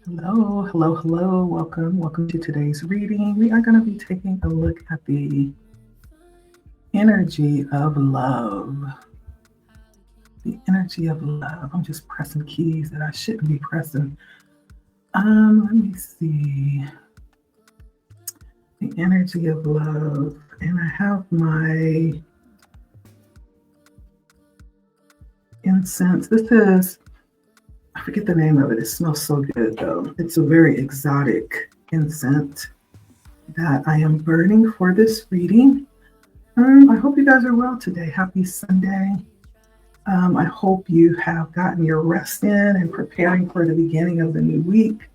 Hello, hello, hello. Welcome to today's reading. We are going to be taking a look at the energy of love. The energy of love. I'm just pressing keys that I shouldn't be pressing. Let me see. The energy of love. And I have my incense. This is, I forget the name of it. It smells so good though. It's a very exotic incense that I am burning for this reading. I hope you guys are well today. Happy Sunday. I hope you have gotten your rest in and preparing for the beginning of the new week.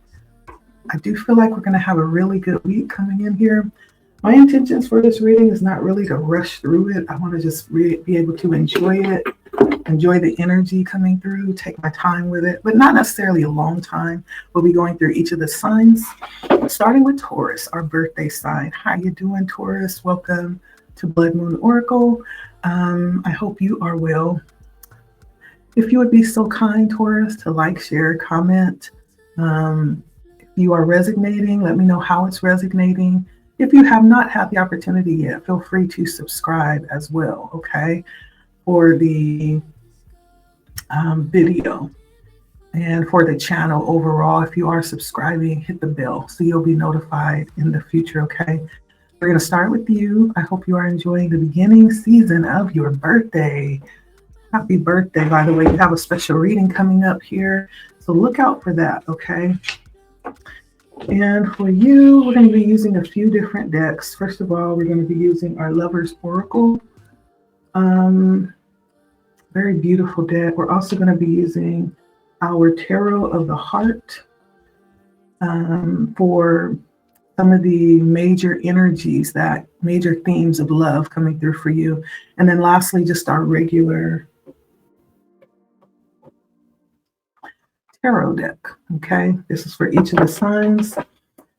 I do feel like we're going to have a really good week coming in here. My intentions for this reading is not really to rush through it. I want to just be able to enjoy it, enjoy the energy coming through, take my time with it, but not necessarily a long time. We'll be going through each of the signs, starting with Taurus, our birthday sign. How you doing, Taurus? Welcome to Blood Moon Oracle. I hope you are well. If you would be so kind, Taurus, to like, share, comment. If you are resonating, let me know how it's resonating. If you have not had the opportunity yet, feel free to subscribe as well, okay, for the video and for the channel overall. If you are subscribing, hit the bell so you'll be notified in the future, okay? We're going to start with you. I hope you are enjoying the beginning season of your birthday. Happy birthday, by the way. You have a special reading coming up here, so look out for that, okay? And for you, we're going to be using a few different decks. First of all, we're going to be using our Lover's Oracle. Very beautiful deck. We're also going to be using our Tarot of the Heart for some of the major energies, that major themes of love coming through for you. And then lastly, just our regular tarot deck. Okay, this is for each of the signs.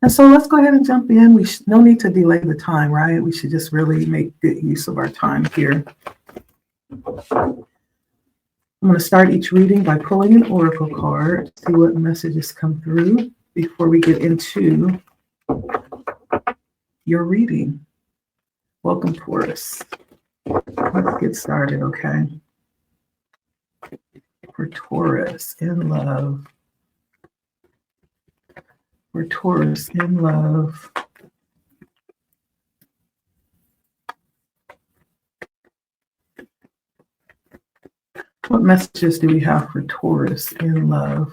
And so let's go ahead and jump in. No need to delay the time, right? We should just really make good use of our time here. I'm going to start each reading by pulling an oracle card, see what messages come through before we get into your reading. Welcome, Taurus. Let's get started, okay? For Taurus in love. For Taurus in love. What messages do we have for Taurus in love?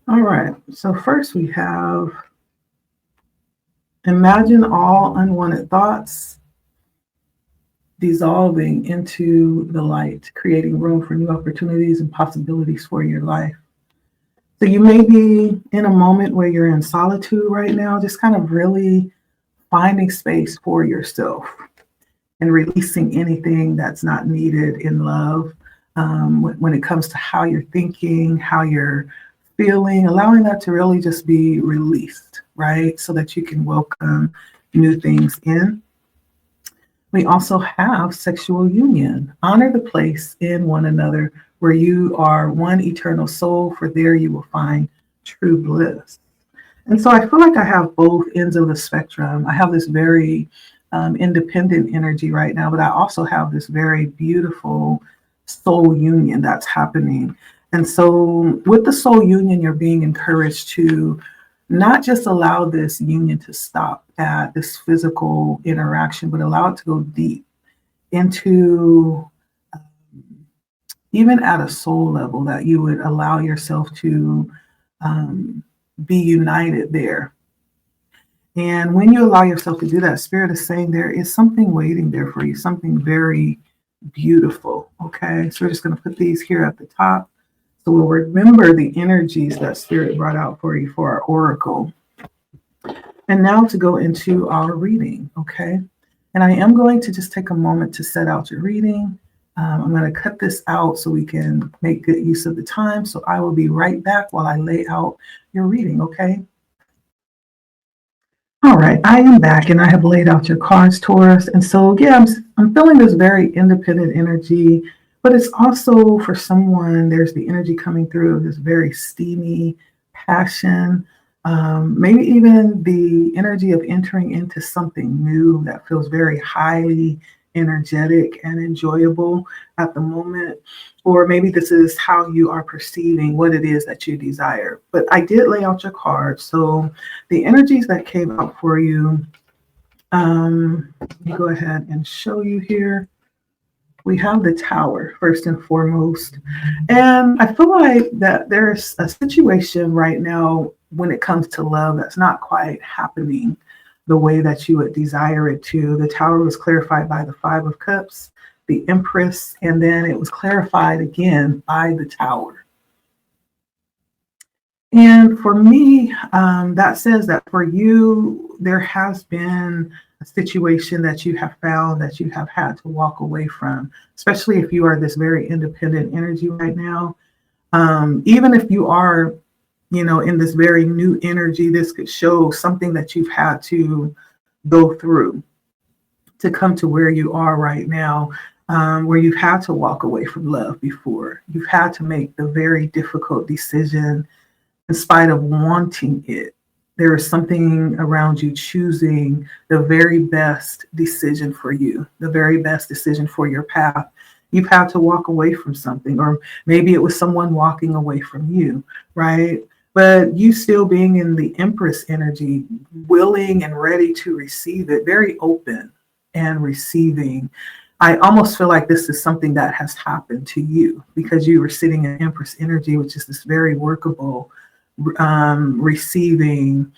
All right, so first we have imagine all unwanted thoughts dissolving into the light, creating room for new opportunities and possibilities for your life. So you may be in a moment where you're in solitude right now, just kind of really finding space for yourself and releasing anything that's not needed in love. When it comes to how you're thinking, how you're feeling, allowing that to really just be released, right? So that you can welcome new things in. We also have sexual union. Honor the place in one another where you are one eternal soul, for there you will find true bliss. And so I feel like I have both ends of the spectrum. I have this very independent energy right now, but I also have this very beautiful soul union that's happening. And so with the soul union, you're being encouraged to not just allow this union to stop at this physical interaction, but allow it to go deep into even at a soul level, that you would allow yourself to be united there. And when you allow yourself to do that, Spirit is saying there is something waiting there for you, something very beautiful. Okay, so we're just going to put these here at the top. So we'll remember the energies that Spirit brought out for you for our oracle. And now to go into our reading, okay? And I am going to just take a moment to set out your reading. I'm going to cut this out so we can make good use of the time. So I will be right back while I lay out your reading, okay? All right, I am back and I have laid out your cards, Taurus. And so, yeah, I'm feeling this very independent energy, but it's also for someone, there's the energy coming through, this very steamy passion, maybe even the energy of entering into something new that feels very highly energetic and enjoyable at the moment. Or maybe this is how you are perceiving what it is that you desire. But I did lay out your cards. So, the energies that came out for you, let me go ahead and show you here. We have the Tower first and foremost. And I feel like that there's a situation right now when it comes to love that's not quite happening the way that you would desire it to. The Tower was clarified by the Five of Cups, the Empress, and then it was clarified again by the Tower. And for me, that says that for you, there has been a situation that you have found that you have had to walk away from, especially if you are this very independent energy right now. Even if you are, in this very new energy, this could show something that you've had to go through to come to where you are right now, where you've had to walk away from love before. You've had to make the very difficult decision in spite of wanting it. There is something around you choosing the very best decision for you, the very best decision for your path. You've had to walk away from something, or maybe it was someone walking away from you, right? But you still being in the Empress energy, willing and ready to receive it, very open and receiving. I almost feel like this is something that has happened to you because you were sitting in Empress energy, which is this very workable, receiving,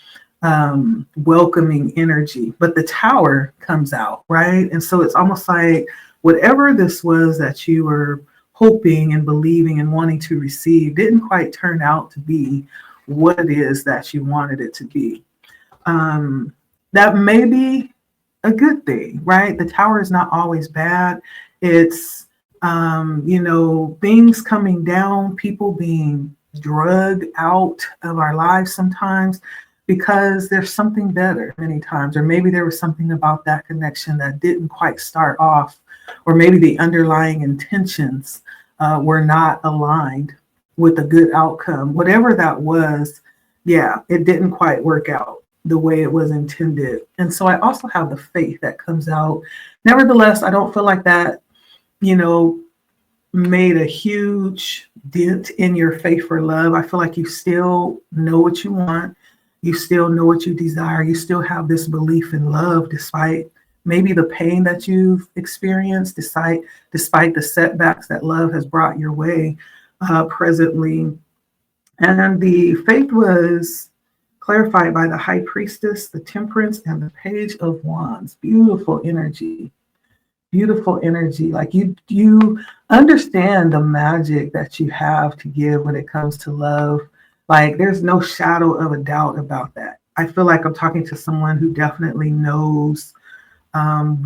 welcoming energy. But the Tower comes out, right? And so it's almost like whatever this was that you were hoping and believing and wanting to receive didn't quite turn out to be what it is that you wanted it to be. That may be a good thing, right? The Tower is not always bad. It's, things coming down, people being drugged out of our lives sometimes because there's something better many times, or maybe there was something about that connection that didn't quite start off, or maybe the underlying intentions were not aligned with a good outcome. Whatever that was, yeah, it didn't quite work out the way it was intended. And so I also have the faith that comes out. Nevertheless, I don't feel like that, made a huge dent in your faith for love. I feel like you still know what you want. You still know what you desire. You still have this belief in love despite maybe the pain that you've experienced, despite the setbacks that love has brought your way presently. And the faith was clarified by the High Priestess, the Temperance, and the Page of Wands. Beautiful energy. Beautiful energy. Like you understand the magic that you have to give when it comes to love. Like there's no shadow of a doubt about that. I feel like I'm talking to someone who definitely knows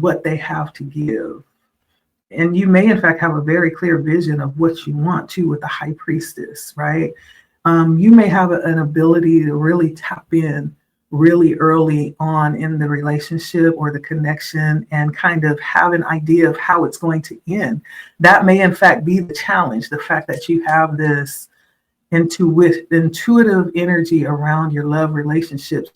what they have to give. And you may, in fact, have a very clear vision of what you want to with the High Priestess, right? You may have an ability to really tap in really early on in the relationship or the connection and kind of have an idea of how it's going to end. That may, in fact, be the challenge, the fact that you have this intuitive energy around your love relationships,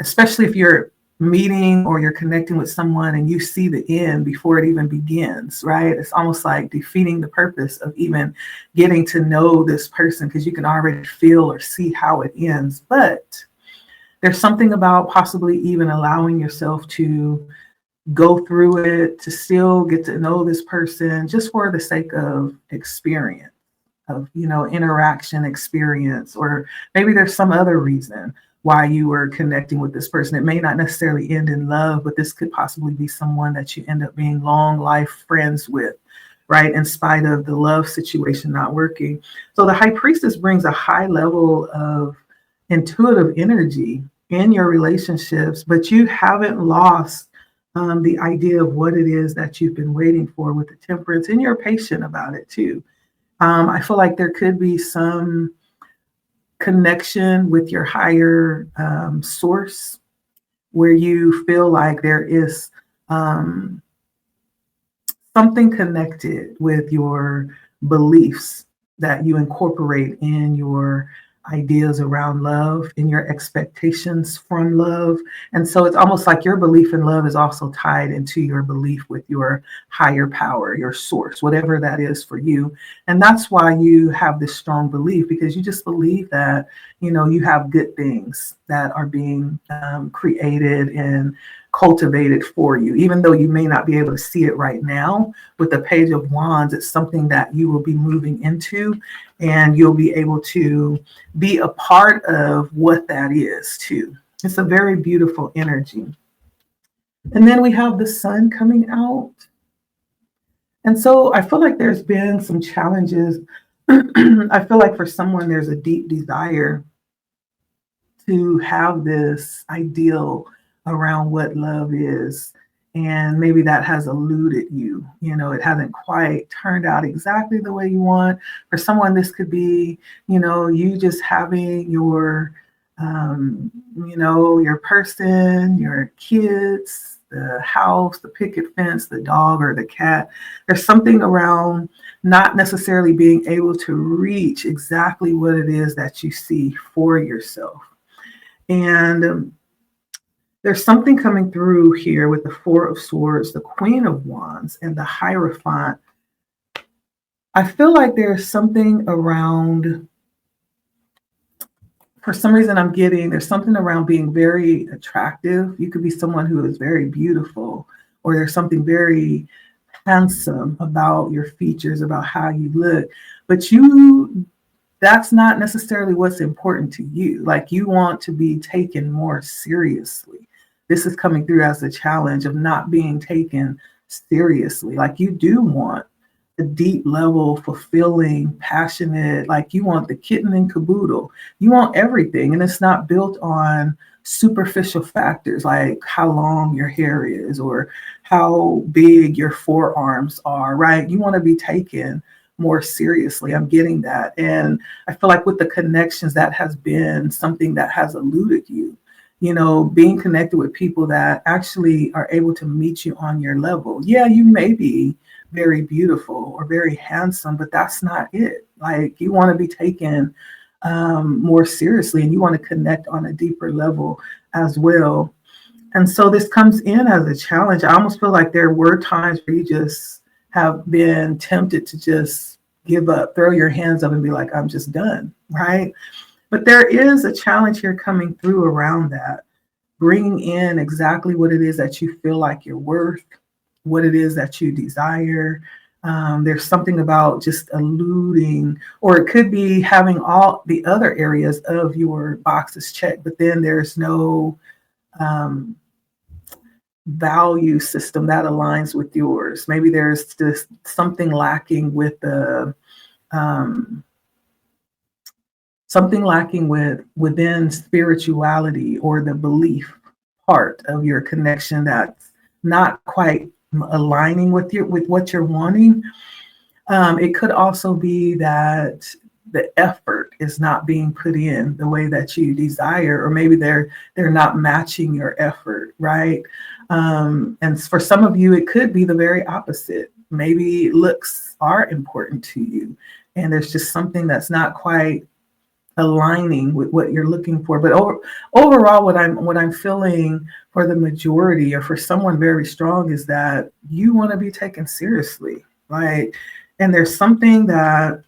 especially if you're meeting or you're connecting with someone and you see the end before it even begins, right? It's almost like defeating the purpose of even getting to know this person because you can already feel or see how it ends. But there's something about possibly even allowing yourself to go through it, to still get to know this person just for the sake of experience, of, interaction experience, or maybe there's some other reason why you were connecting with this person. It may not necessarily end in love, but this could possibly be someone that you end up being long life friends with, right? In spite of the love situation not working. So the High Priestess brings a high level of intuitive energy in your relationships, but you haven't lost the idea of what it is that you've been waiting for with the Temperance, and you're patient about it too. I feel like there could be some connection with your higher source where you feel like there is um, something connected with your beliefs that you incorporate in your ideas around love, in your expectations from love. And so it's almost like your belief in love is also tied into your belief with your higher power, your source, whatever that is for you. And that's why you have this strong belief, because you just believe that, you have good things that are being created and cultivated for you, even though you may not be able to see it right now. With the Page of Wands, it's something that you will be moving into, and you'll be able to be a part of what that is too. It's a very beautiful energy. And then we have the sun coming out. And so I feel like there's been some challenges. I feel like for someone, there's a deep desire to have this ideal around what love is. And maybe that has eluded you. It hasn't quite turned out exactly the way you want. For someone, this could be, you just having your person, your kids, the house, the picket fence, the dog or the cat. There's something around not necessarily being able to reach exactly what it is that you see for yourself. And there's something coming through here with the Four of Swords, the Queen of Wands, and the Hierophant. I feel like there's something around, for some reason there's something around being very attractive. You could be someone who is very beautiful, or there's something very handsome about your features, about how you look. But that's not necessarily what's important to you. Like, you want to be taken more seriously. This is coming through as a challenge of not being taken seriously. Like, you do want a deep level, fulfilling, passionate, like you want the kitten and caboodle. You want everything. And it's not built on superficial factors like how long your hair is or how big your forearms are, right? You want to be taken more seriously. I'm getting that. And I feel like with the connections, that has been something that has eluded you. Being connected with people that actually are able to meet you on your level. Yeah, you may be very beautiful or very handsome, but that's not it. Like, you want to be taken more seriously, and you want to connect on a deeper level as well. And so this comes in as a challenge. I almost feel like there were times where you just have been tempted to just give up, throw your hands up and be like, I'm just done, right? But there is a challenge here coming through around that, bringing in exactly what it is that you feel like you're worth, what it is that you desire. There's something about just eluding, or it could be having all the other areas of your boxes checked, but then there's no value system that aligns with yours. Maybe there's just something lacking with the within spirituality or the belief part of your connection that's not quite aligning with what you're wanting. It could also be that the effort is not being put in the way that you desire, or maybe they're not matching your effort, right? And for some of you, it could be the very opposite. Maybe looks are important to you, and there's just something that's not quite aligning with what you're looking for. But overall, what I'm feeling for the majority, or for someone very strong, is that you want to be taken seriously, right? And there's something that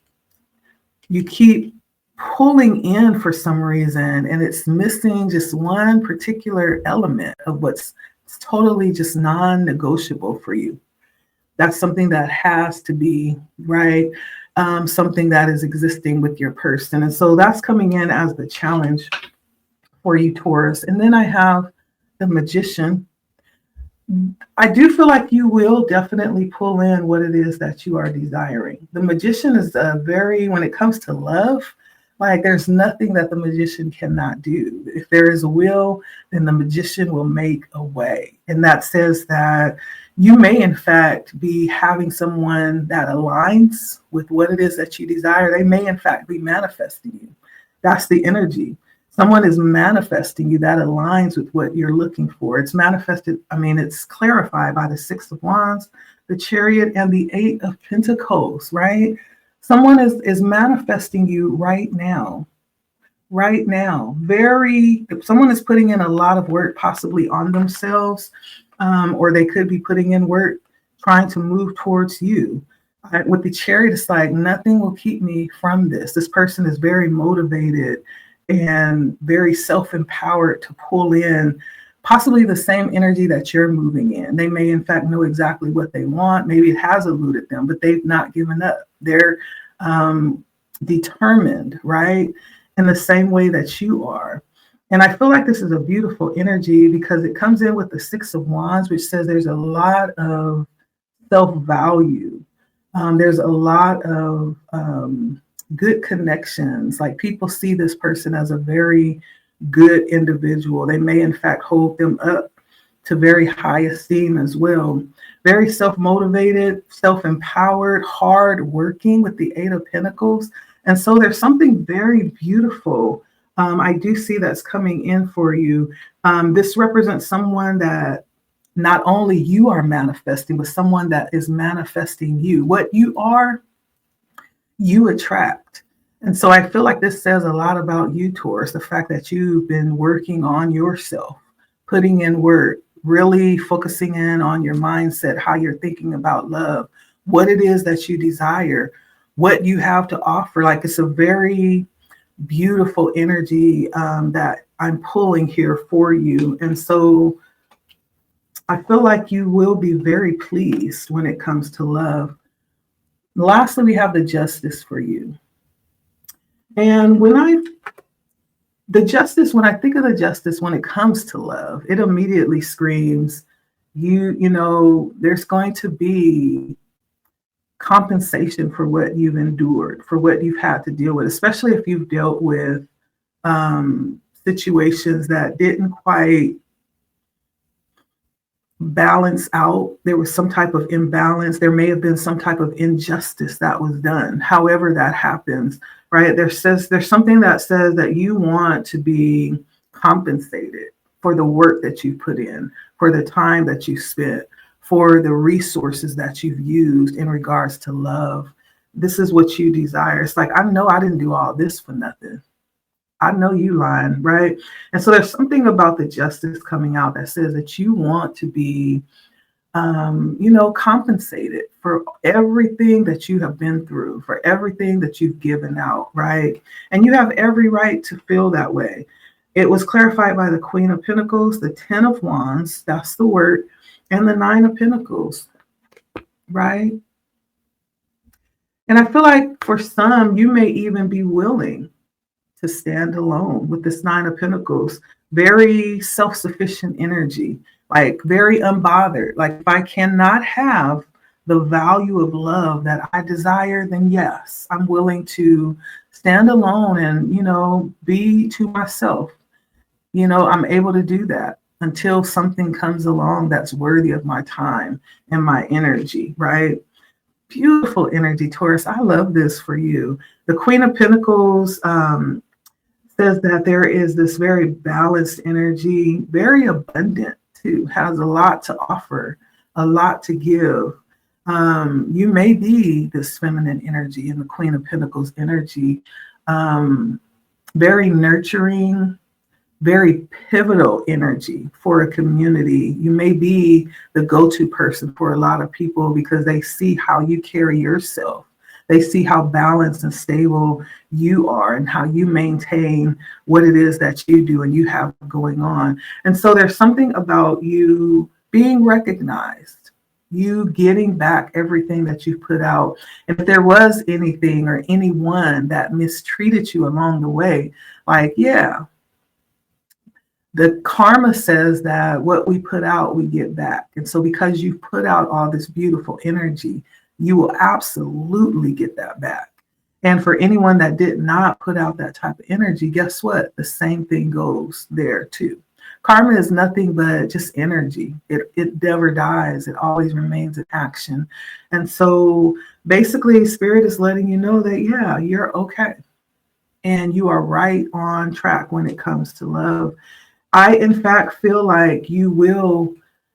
you keep pulling in for some reason, and it's missing just one particular element of what's totally just non-negotiable for you. That's something that has to be, right? Something that is existing with your person. And so that's coming in as the challenge for you, Taurus. And then I have the Magician. I do feel like you will definitely pull in what it is that you are desiring. The Magician is when it comes to love, like, there's nothing that the Magician cannot do. If there is a will, then the Magician will make a way. And that says that you may, in fact, be having someone that aligns with what it is that you desire. They may, in fact, be manifesting you. That's the energy. Someone is manifesting you that aligns with what you're looking for. It's manifested, it's clarified by the Six of Wands, the Chariot, and the Eight of Pentacles, right? Someone is manifesting you right now. Right now. Someone is putting in a lot of work, possibly on themselves, or they could be putting in work trying to move towards you. With the Chariot, it's like nothing will keep me from this. This person is very motivated and very self-empowered to pull in possibly the same energy that you're moving in. They may, in fact, know exactly what they want. Maybe it has eluded them, but they've not given up. They're determined, right? In the same way that you are. And I feel like this is a beautiful energy because it comes in with the Six of Wands, which says there's a lot of self-value. There's a lot of good connections. Like people see this person as a very good individual. They may, in fact, hold them up to very high esteem as well. Very self-motivated, self-empowered, hard-working with the Eight of Pentacles. And so there's something very beautiful. I do see that's coming in for you. This represents someone that not only you are manifesting, but someone that is manifesting you. What you are, you attract. And so I feel like this says a lot about you, Taurus, the fact that you've been working on yourself, putting in work, really focusing in on your mindset, how you're thinking about love, what it is that you desire, what you have to offer. Like it's a very beautiful energy that I'm pulling here for you. And so I feel like you will be very pleased when it comes to love. Lastly, we have the Justice for you. And when I think of the Justice, when it comes to love, it immediately screams, there's going to be compensation for what you've endured, for what you've had to deal with, especially if you've dealt with situations that didn't quite balance out. There was some type of imbalance. There may have been some type of injustice that was done. However that happens, right? There's something that says that you want to be compensated for the work that you put in, for the time that you spent, for the resources that you've used in regards to love. This is what you desire. It's like, I know I didn't do all this for nothing. I know you lying, right? And so there's something about the Justice coming out that says that you want to be, compensated for everything that you have been through, for everything that you've given out, right? And you have every right to feel that way. It was clarified by the Queen of Pentacles, the Ten of Wands, that's the word, and the Nine of Pentacles, right? And I feel like for some, you may even be willing to stand alone with this Nine of Pentacles. Very self-sufficient energy, like very unbothered. Like if I cannot have the value of love that I desire, then yes, I'm willing to stand alone and, be to myself. I'm able to do that until something comes along that's worthy of my time and my energy, right? Beautiful energy, Taurus. I love this for you. The Queen of Pentacles says that there is this very balanced energy, very abundant too, has a lot to offer, a lot to give. You may be this feminine energy in the Queen of Pentacles energy, very nurturing, very pivotal energy for a community. You may be the go-to person for a lot of people because they see how you carry yourself. They see how balanced and stable you are and how you maintain what it is that you do and you have going on. And so there's something about you being recognized, you getting back everything that you put out. And if there was anything or anyone that mistreated you along the way, the karma says that what we put out, we get back. And so because you put out all this beautiful energy, you will absolutely get that back. And for anyone that did not put out that type of energy, guess what? The same thing goes there too. Karma is nothing but just energy. It never dies. It always remains in action. And so basically Spirit is letting you know that, yeah, you're okay. and you are right on track when it comes to love. I, in fact, feel like you will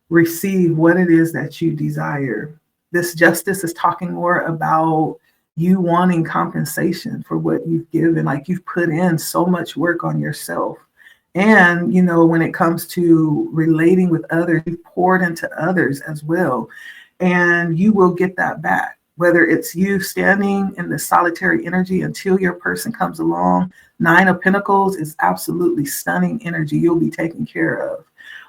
receive what it is that you desire. This justice is talking more about you wanting compensation for what you've given. Like you've put in so much work on yourself. And, when it comes to relating with others, you've poured into others as well. And you will get that back, whether it's you standing in the solitary energy until your person comes along. Nine of Pentacles is absolutely stunning energy you'll be taken care of.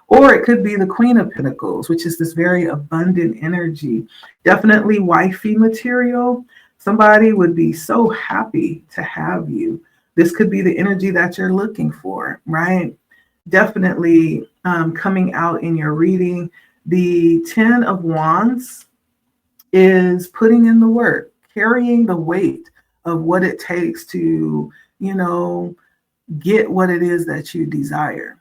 Or it could be the Queen of Pentacles, which is this very abundant energy. Definitely wifey material. Somebody would be so happy to have you. This could be the energy that you're looking for, right? Definitely coming out in your reading. The 10 of Wands is putting in the work, carrying the weight of what it takes to, get what it is that you desire.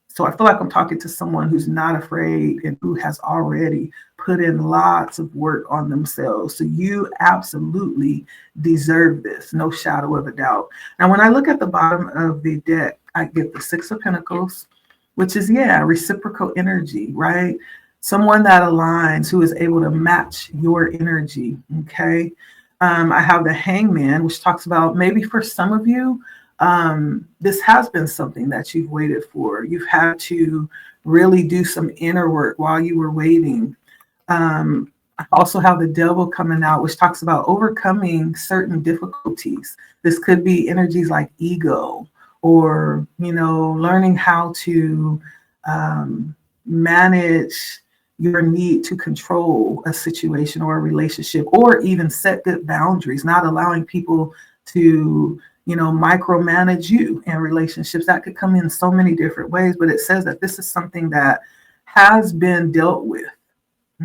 So I feel like I'm talking to someone who's not afraid and who has already put in lots of work on themselves. So you absolutely deserve this, no shadow of a doubt. Now, when I look at the bottom of the deck, I get the Six of Pentacles, which is, reciprocal energy, right? Someone that aligns, who is able to match your energy, okay? I have the Hangman, which talks about maybe for some of you, this has been something that you've waited for. You've had to really do some inner work while you were waiting. I also have the Devil coming out, which talks about overcoming certain difficulties. This could be energies like ego, or, learning how to manage your need to control a situation or a relationship, or even set good boundaries, not allowing people to micromanage you in relationships. That could come in so many different ways, but it says that this is something that has been dealt with.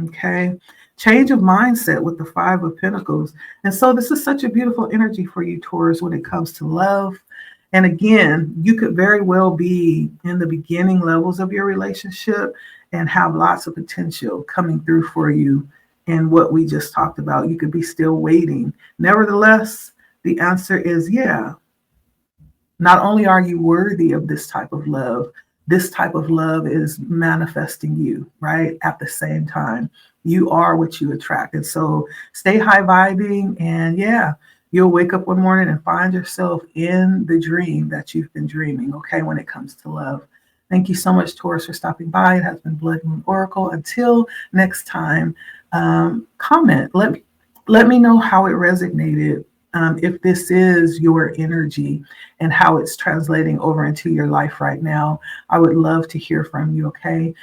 Okay. Change of mindset with the Five of Pentacles. And so this is such a beautiful energy for you, Taurus, when it comes to love. And again, you could very well be in the beginning levels of your relationship and have lots of potential coming through for you in what we just talked about. You could be still waiting. Nevertheless, the answer is not only are you worthy of this type of love, this type of love is manifesting you, right? At the same time, you are what you attract. And so stay high vibing, and you'll wake up one morning and find yourself in the dream that you've been dreaming, okay, when it comes to love. Thank you so much, Taurus, for stopping by. It has been Blood Moon Oracle. Until next time, comment. Let me know how it resonated. If this is your energy and how it's translating over into your life right now. I would love to hear from you, okay?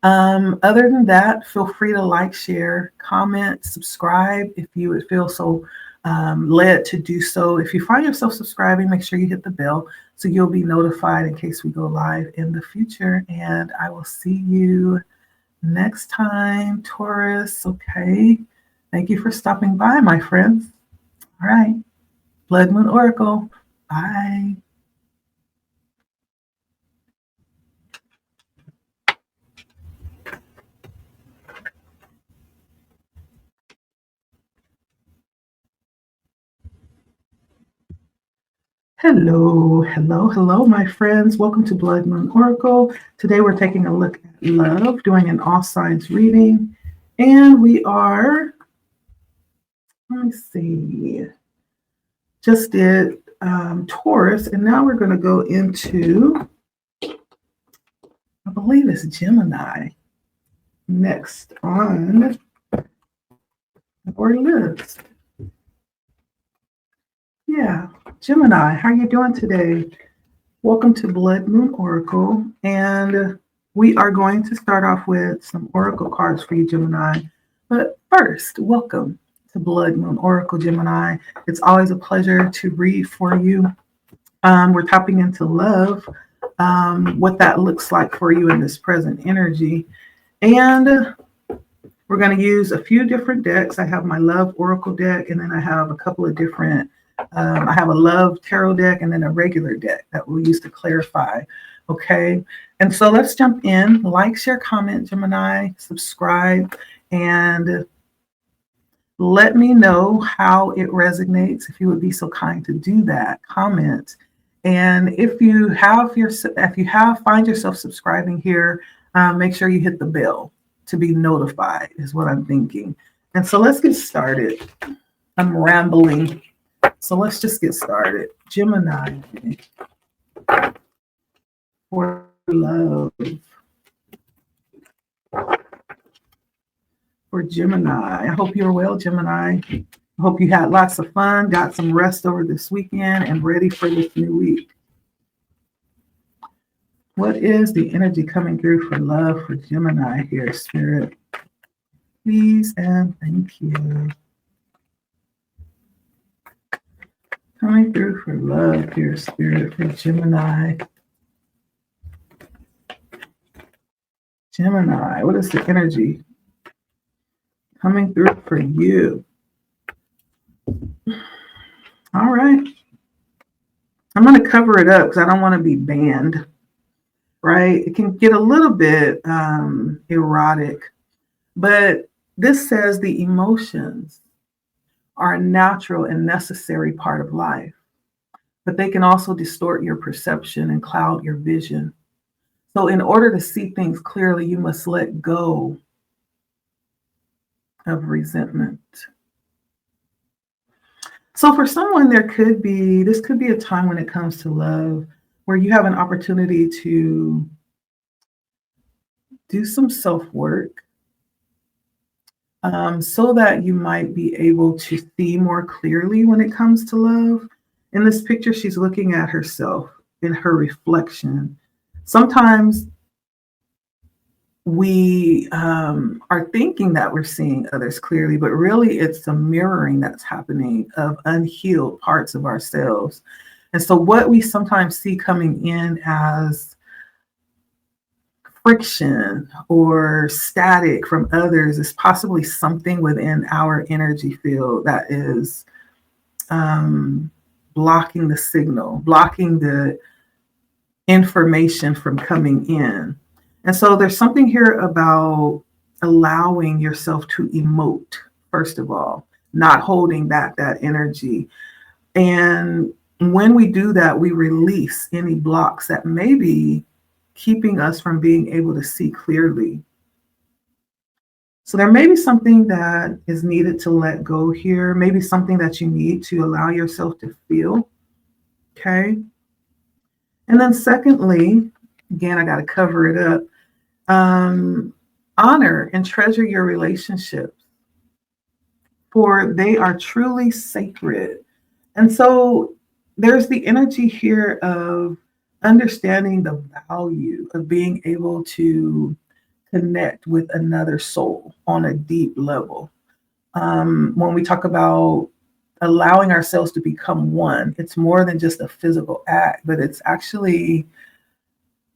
Other than that, feel free to like, share, comment, subscribe if you would feel so led to do so. If you find yourself subscribing, make sure you hit the bell so you'll be notified in case we go live in the future. And I will see you next time, Taurus, okay? Thank you for stopping by, my friends. All right. Blood Moon Oracle. Bye. Hello, hello, my friends. Welcome to Blood Moon Oracle. Today we're taking a look at love, doing an all signs reading. And we are, let me see, just did Taurus, and now we're going to go into, I believe it's Gemini next on our list. Yeah, Gemini, how are you doing today? Welcome to Blood Moon Oracle, and we are going to start off with some oracle cards for you, Gemini. But first, welcome to Blood Moon Oracle, Gemini. It's always a pleasure to read for you. We're tapping into love, what that looks like for you in this present energy. And we're going to use a few different decks. I have my Love Oracle deck, and then I have a couple of different, I have a Love Tarot deck and then a regular deck that we'll use to clarify. Okay. And so let's jump in. Like, share, comment, Gemini, subscribe, and Let me know how it resonates. If you would be so kind to do that, comment. And if you find yourself subscribing here, make sure you hit the bell to be notified, is what I'm thinking. And so let's get started. I'm rambling. So let's just get started. Gemini, for love. For Gemini. I hope you're well, Gemini. I hope you had lots of fun, got some rest over this weekend, and ready for this new week. What is the energy coming through for love for Gemini here, Spirit? Please and thank you. Coming through for love here, Spirit, for Gemini. Gemini, what is the energy coming through for you? All right. I'm going to cover it up because I don't want to be banned, right? It can get a little bit erotic, but this says the emotions are a natural and necessary part of life, but they can also distort your perception and cloud your vision. So in order to see things clearly, you must let go of resentment. So for someone, this could be a time when it comes to love where you have an opportunity to do some self-work so that you might be able to see more clearly when it comes to love. In this picture, she's looking at herself in her reflection. Sometimes we are thinking that we're seeing others clearly, but really it's a mirroring that's happening of unhealed parts of ourselves. And so what we sometimes see coming in as friction or static from others is possibly something within our energy field that is blocking the signal, blocking the information from coming in. And so there's something here about allowing yourself to emote, first of all, not holding back that energy. And when we do that, we release any blocks that may be keeping us from being able to see clearly. So there may be something that is needed to let go here, maybe something that you need to allow yourself to feel. Okay. And then secondly, again, I got to cover it up. Honor and treasure your relationships, for they are truly sacred. And so there's the energy here of understanding the value of being able to connect with another soul on a deep level. When we talk about allowing ourselves to become one, it's more than just a physical act, but it's actually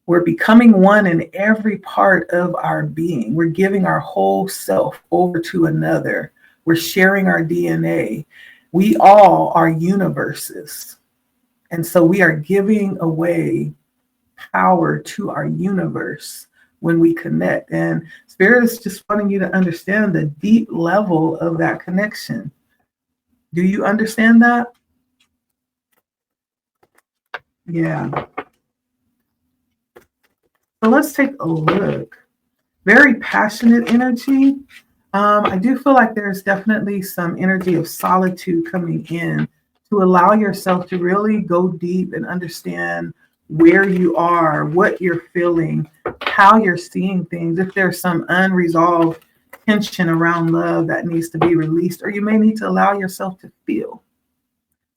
we're becoming one in every part of our being. We're giving our whole self over to another. We're sharing our DNA. We all are universes. And so we are giving away power to our universe when we connect. And Spirit is just wanting you to understand the deep level of that connection. Do you understand that? Yeah. So let's take a look. Very passionate energy. I do feel like there's definitely some energy of solitude coming in to allow yourself to really go deep and understand where you are, what you're feeling, how you're seeing things, if there's some unresolved tension around love that needs to be released, or you may need to allow yourself to feel.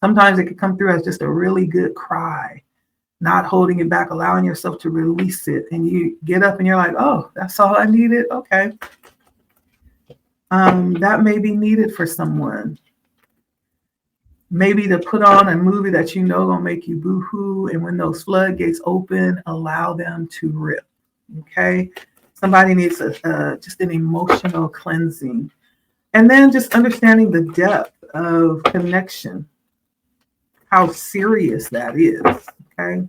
Sometimes it could come through as just a really good cry, not holding it back, allowing yourself to release it. And you get up and you're like, oh, that's all I needed. Okay. That may be needed for someone. Maybe to put on a movie that you know gonna make you boo-hoo, and when those floodgates open, allow them to rip. Okay, somebody needs just an emotional cleansing, and then just understanding the depth of connection, how serious that is. Okay,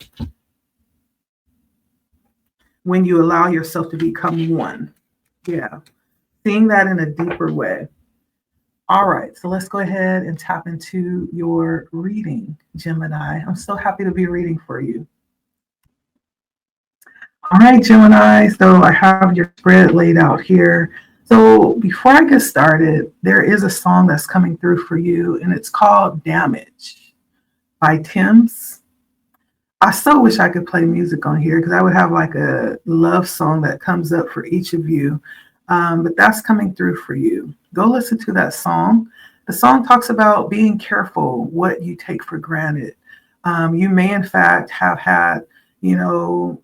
when you allow yourself to become one, yeah, seeing that in a deeper way. All right, so let's go ahead and tap into your reading, Gemini. I'm so happy to be reading for you. All right, Gemini, so I have your spread laid out here. So before I get started, there is a song that's coming through for you, and it's called Damage by Tim's. I so wish I could play music on here because I would have like a love song that comes up for each of you. But that's coming through for you. Go listen to that song. The song talks about being careful what you take for granted. You may, in fact, have had,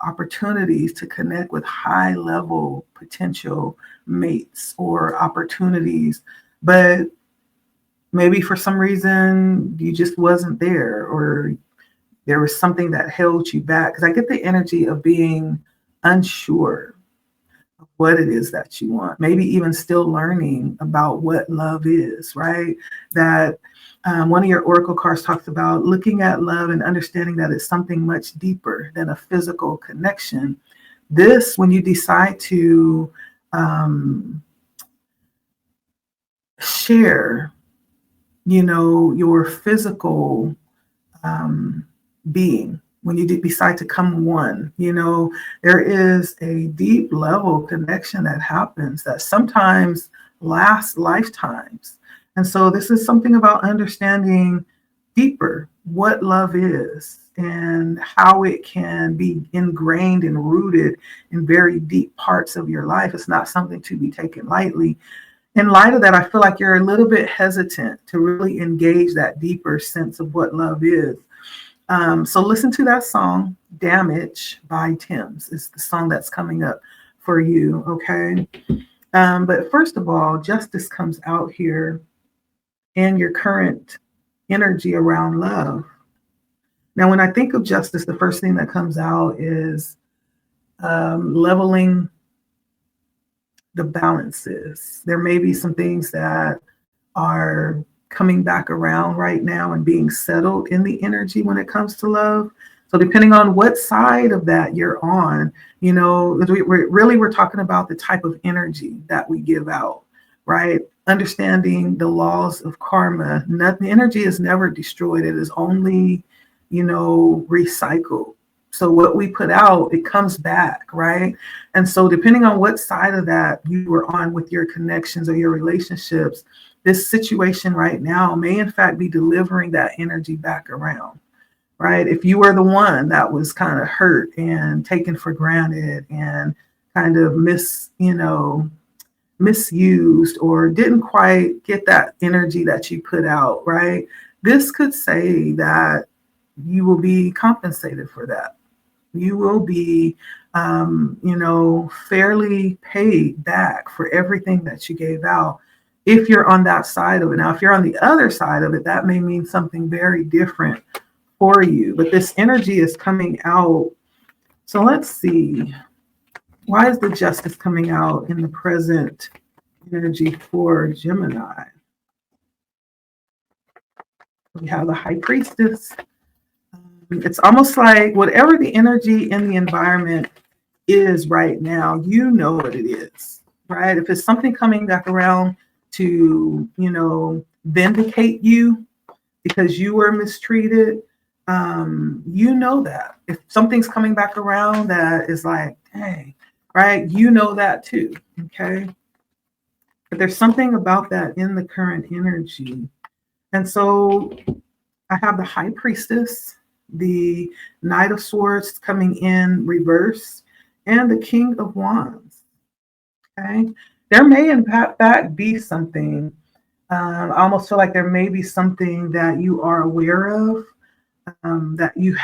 opportunities to connect with high level potential mates or opportunities, but maybe for some reason you just wasn't there, or there was something that held you back. Because I get the energy of being unsure of what it is that you want, maybe even still learning about what love is, right? That one of your oracle cards talks about looking at love and understanding that it's something much deeper than a physical connection. This, when you decide to share, your physical being, when you decide to come one, there is a deep level connection that happens that sometimes lasts lifetimes. And so this is something about understanding deeper what love is and how it can be ingrained and rooted in very deep parts of your life. It's not something to be taken lightly. In light of that, I feel like you're a little bit hesitant to really engage that deeper sense of what love is. So listen to that song, Damage by Tim's. It's the song that's coming up for you, okay? But first of all, justice comes out here in your current energy around love. Now, when I think of justice, the first thing that comes out is leveling the balances. There may be some things that are coming back around right now and being settled in the energy when it comes to love. So depending on what side of that you're on, we're talking about the type of energy that we give out, right? Understanding the laws of karma. Nothing, energy is never destroyed. It is only, recycled. So what we put out, it comes back, right? And so depending on what side of that you were on with your connections or your relationships, this situation right now may in fact be delivering that energy back around, right? If you were the one that was kind of hurt and taken for granted and kind of misused or didn't quite get that energy that you put out, right? This could say that you will be compensated for that. You will be, fairly paid back for everything that you gave out if you're on that side of it. Now, if you're on the other side of it, that may mean something very different for you. But this energy is coming out. So let's see. Why is the justice coming out in the present energy for Gemini? We have the high priestess. It's almost like whatever the energy in the environment is right now, you know what it is, right? If it's something coming back around to, vindicate you because you were mistreated, you know that. If something's coming back around that is like, dang, right? You know that too, okay? But there's something about that in the current energy. And so I have the high priestess, the Knight of Swords coming in reverse, and the King of Wands. Okay, there may in fact be something. I almost feel like there may be something that you are aware of that you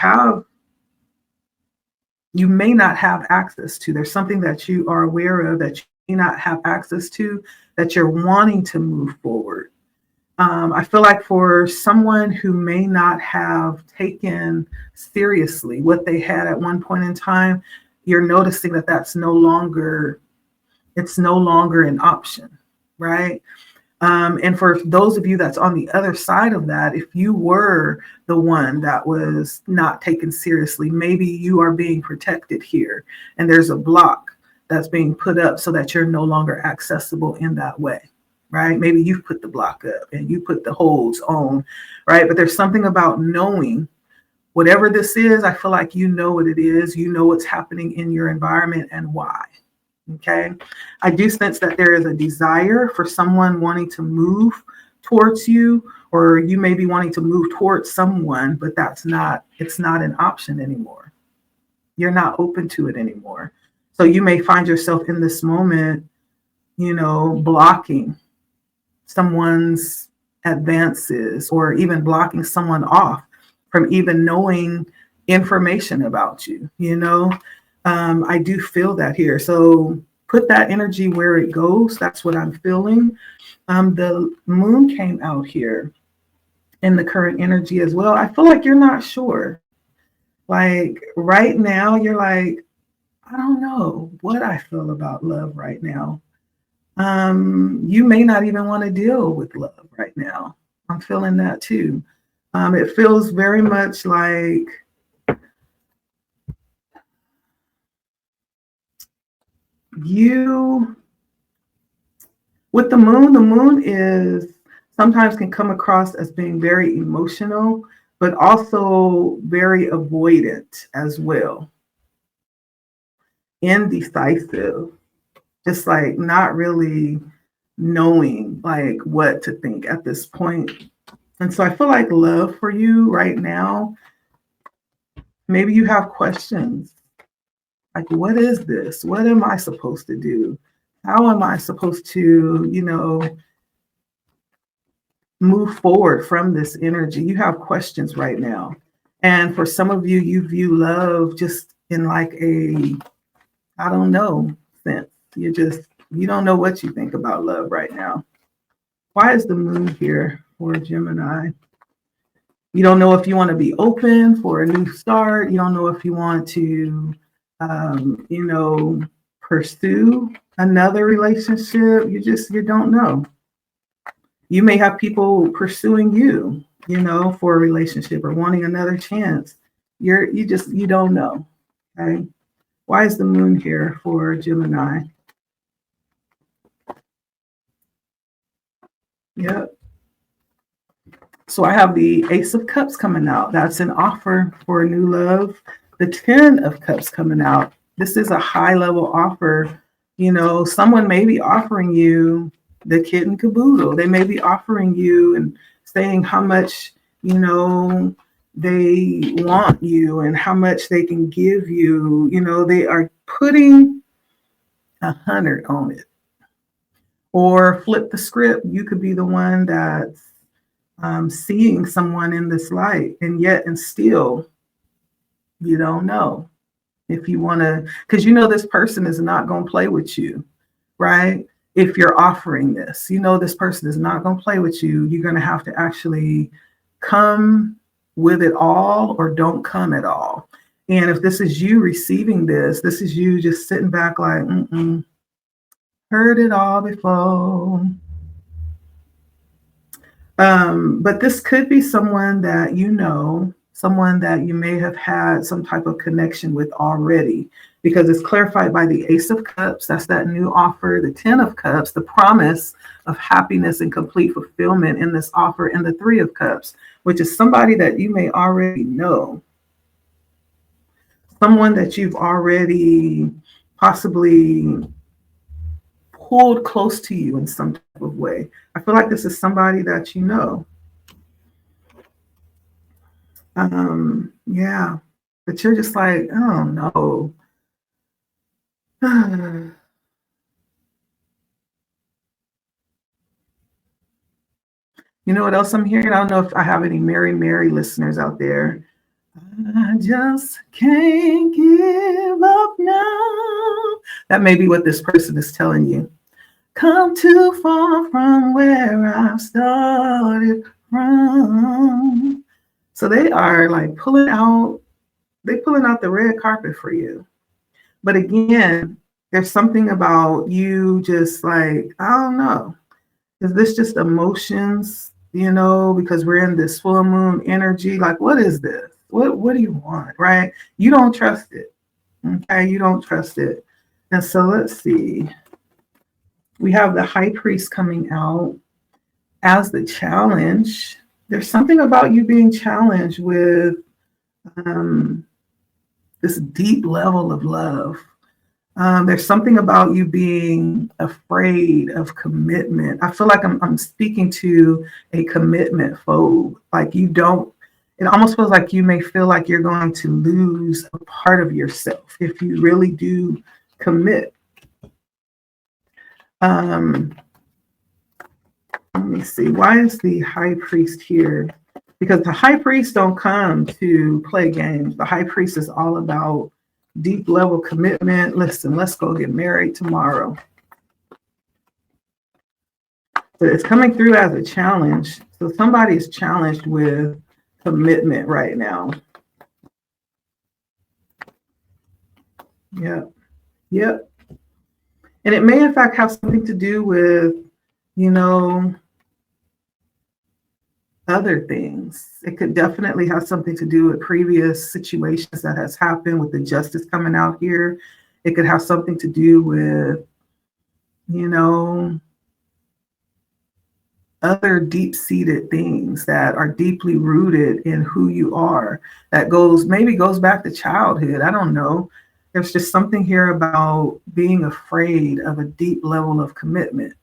may not have access to. There's something that you are aware of that you may not have access to that you're wanting to move forward. I feel like for someone who may not have taken seriously what they had at one point in time, you're noticing that it's no longer an option, right? And for those of you that's on the other side of that, if you were the one that was not taken seriously, maybe you are being protected here, and there's a block that's being put up so that you're no longer accessible in that way. right? Maybe you've put the block up and you put the holds on, right? But there's something about knowing whatever this is. I feel like you know what it is. You know what's happening in your environment and why. Okay. I do sense that there is a desire for someone wanting to move towards you, or you may be wanting to move towards someone, but it's not an option anymore. You're not open to it anymore. So you may find yourself in this moment, blocking someone's advances, or even blocking someone off from even knowing information about you. I do feel that here. So put that energy where it goes. That's what I'm feeling. The moon came out here in the current energy as well. I feel like you're not sure. Like right now, you're like, I don't know what I feel about love right now. You may not even want to deal with love right now. I'm feeling that too. It feels very much like you, with the moon is sometimes can come across as being very emotional, but also very avoidant as well. Indecisive, just like not really knowing like what to think at this point. And so I feel like love for you right now, maybe you have questions like, what is this? What am I supposed to do? How am I supposed to, move forward from this energy? You have questions right now. And for some of you, you view love just in like I don't know, sense. You don't know what you think about love right now. Why is the moon here for Gemini? You don't know if you want to be open for a new start. You don't know if you want to, pursue another relationship. You don't know. You may have people pursuing you, for a relationship or wanting another chance. You don't know. Okay. Why is the moon here for Gemini? Yep. So I have the Ace of Cups coming out. That's an offer for a new love. The 10 of Cups coming out. This is a high level offer. Someone may be offering you the kit and caboodle. They may be offering you and saying how much, they want you and how much they can give you. They are putting 100 on it. Or flip the script. You could be the one that's seeing someone in this light, and still you don't know if you want to, because this person is not going to play with you, right? If you're offering this, this person is not going to play with you. You're going to have to actually come with it all or don't come at all. And if this is you receiving this is you just sitting back like, heard it all before. But this could be someone that someone that you may have had some type of connection with already, because it's clarified by the Ace of Cups. That's that new offer. The 10 of Cups, the promise of happiness and complete fulfillment in this offer, and the 3 of Cups, which is somebody that you may already know. Someone that you've already possibly pulled close to you in some type of way. I feel like this is somebody that you know. Yeah, but you're just like, I don't know. You know what else I'm hearing? I don't know if I have any Mary listeners out there. I just can't give up now. That may be what this person is telling you. Come too far from where I've started from. So they are like pulling out the red carpet for you. But again, there's something about you just like, I don't know. Is this just emotions, because we're in this full moon energy? Like, what is this? What do you want, right? You don't trust it. Okay, you don't trust it. And so let's see. We have the high priest coming out as the challenge. There's something about you being challenged with um, this deep level of love. There's something about you being afraid of commitment. I feel like I'm speaking to a commitment phobe. Like you don't, it almost feels like you may feel like you're going to lose a part of yourself if you really do commit. Let me see. Why is the high priest here? Because the high priest don't come to play games. The high priest is all about deep level commitment. Listen, let's go get married tomorrow. But it's coming through as a challenge. So somebody is challenged with commitment right now. Yep. Yep. And it may in fact have something to do with, you know, other things. It could definitely have something to do with previous situations that has happened with the justice coming out here. It could have something to do with, you know, other deep-seated things that are deeply rooted in who you are. That maybe goes back to childhood. I don't know. There's just something here about being afraid of a deep level of commitment.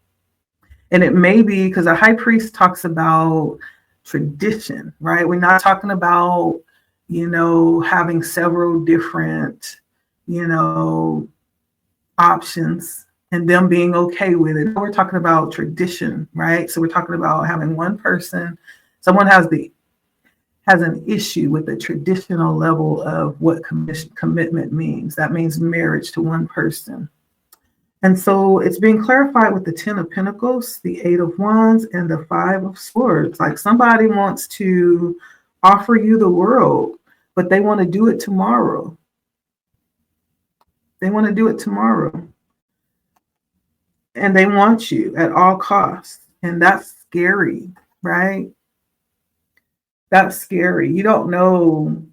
And it may be because a high priest talks about tradition, right? We're not talking about, you know, having several different, you know, options and them being okay with it. We're talking about tradition, right? So we're talking about having one person, someone has an issue with the traditional level of what commitment means. That means marriage to one person. And so it's being clarified with the 10 of Pentacles, the 8 of Wands, and the 5 of Swords. Like somebody wants to offer you the world, but they want to do it tomorrow. They want to do it tomorrow. And they want you at all costs. And that's scary, right? That's scary. You don't know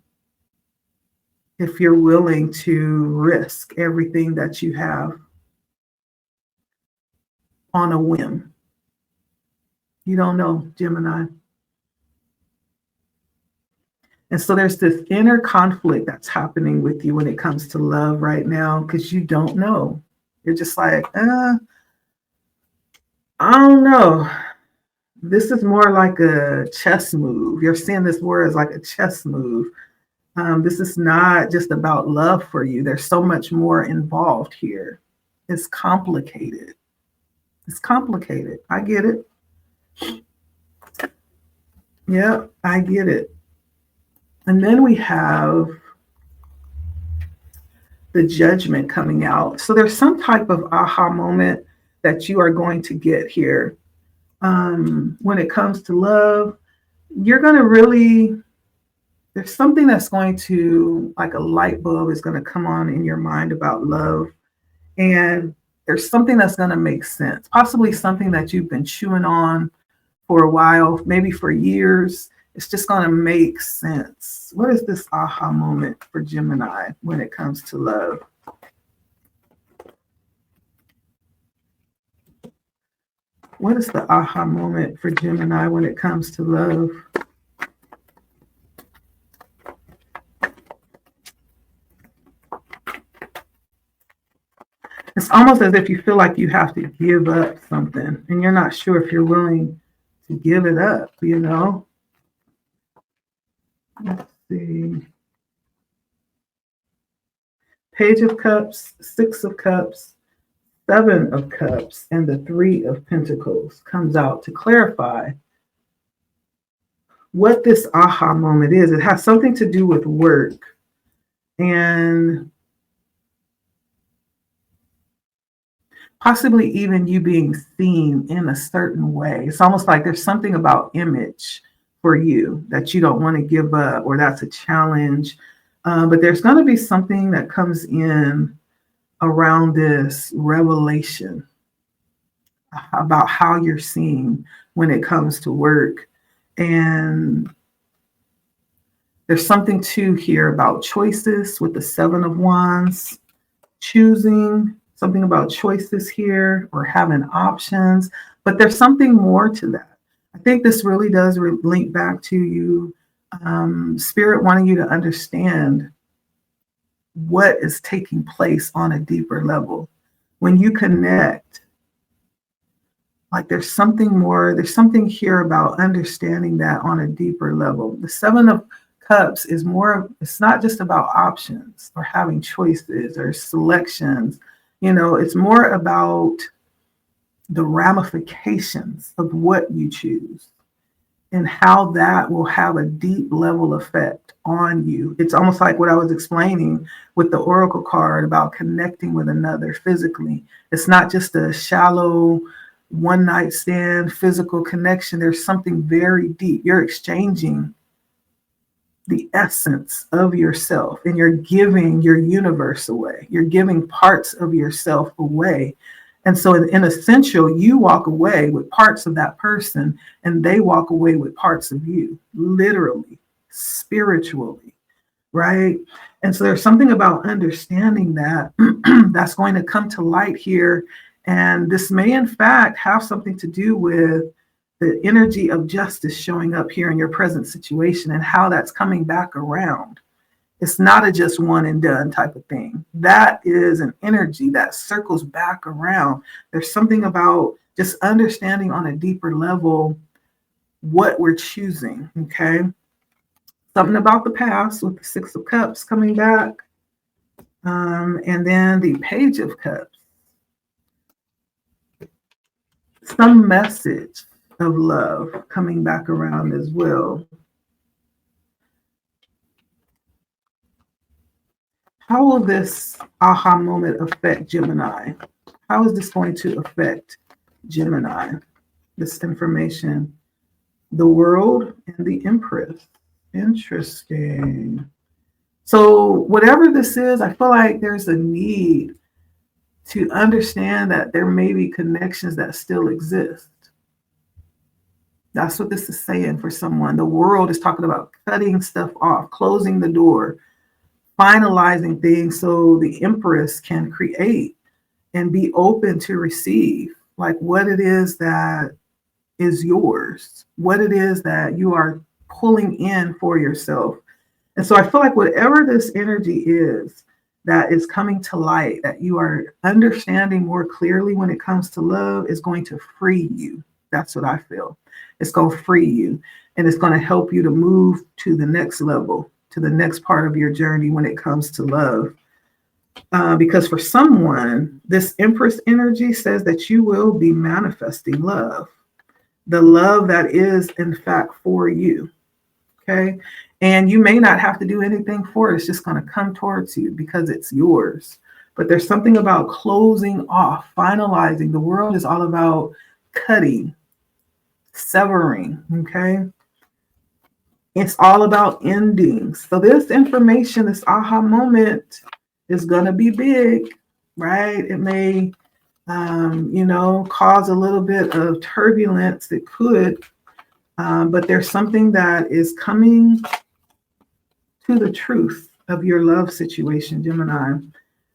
if you're willing to risk everything that you have on a whim. You don't know, Gemini. And so there's this inner conflict that's happening with you when it comes to love right now, because you don't know. You're just like, I don't know. This is more like a chess move. You're seeing this word as like a chess move. This is not just about love for you. There's so much more involved here. It's complicated. It's complicated. I get it. Yeah, I get it. And then we have the Judgment coming out. So there's some type of aha moment that you are going to get here. When it comes to love, you're going to really, there's something that's going to, like a light bulb is going to come on in your mind about love. And there's something that's going to make sense, possibly something that you've been chewing on for a while, maybe for years. It's just going to make sense. What is this aha moment for Gemini when it comes to love? What is the aha moment for Gemini when it comes to love? It's almost as if you feel like you have to give up something and you're not sure if you're willing to give it up, you know? Let's see. Page of Cups, 6 of Cups, 7 of Cups, and the 3 of Pentacles comes out to clarify what this aha moment is. It has something to do with work and possibly even you being seen in a certain way. It's almost like there's something about image for you that you don't want to give up, or that's a challenge. But there's going to be something that comes in around this revelation about how you're seen when it comes to work. And there's something too here about choices with the 7 of Wands, choosing something about choices here or having options, but there's something more to that. I think this really does link back to you, spirit wanting you to understand what is taking place on a deeper level. When you connect, like there's something more, there's something here about understanding that on a deeper level. The Seven of Cups is more, it's not just about options or having choices or selections. It's more about the ramifications of what you choose and how that will have a deep level effect on you. It's almost like what I was explaining with the Oracle card about connecting with another physically. It's not just a shallow one night stand physical connection. There's something very deep. You're exchanging the essence of yourself and you're giving your universe away. You're giving parts of yourself away. And so in essential, you walk away with parts of that person and they walk away with parts of you, literally, spiritually, right? And so there's something about understanding that that's going to come to light here. And this may, in fact, have something to do with the energy of justice showing up here in your present situation and how that's coming back around. It's not a just one and done type of thing. That is an energy that circles back around. There's something about just understanding on a deeper level what we're choosing, okay? Something about the past with the Six of Cups coming back. And then the Page of Cups. Some message of love coming back around as well. How will this aha moment affect Gemini? How is this going to affect Gemini? This information, the world and the Empress. Interesting. So whatever this is, I feel like there's a need to understand that there may be connections that still exist. That's what this is saying for someone. The world is talking about cutting stuff off, closing the door, finalizing things so the Empress can create and be open to receive, like what it is that is yours, what it is that you are pulling in for yourself. And so I feel like whatever this energy is that is coming to light, that you are understanding more clearly when it comes to love, is going to free you. That's what I feel. It's going to free you and it's going to help you to move to the next level, to the next part of your journey when it comes to love. Because for someone, this Empress energy says that you will be manifesting love, the love that is in fact for you. Okay. And you may not have to do anything for it. It's just going to come towards you because it's yours. But there's something about closing off, finalizing. The world is all about cutting, severing. Okay. It's all about endings. So this information, this aha moment is going to be big, right? It may, cause a little bit of turbulence. It could, but there's something that is coming to the truth of your love situation, Gemini.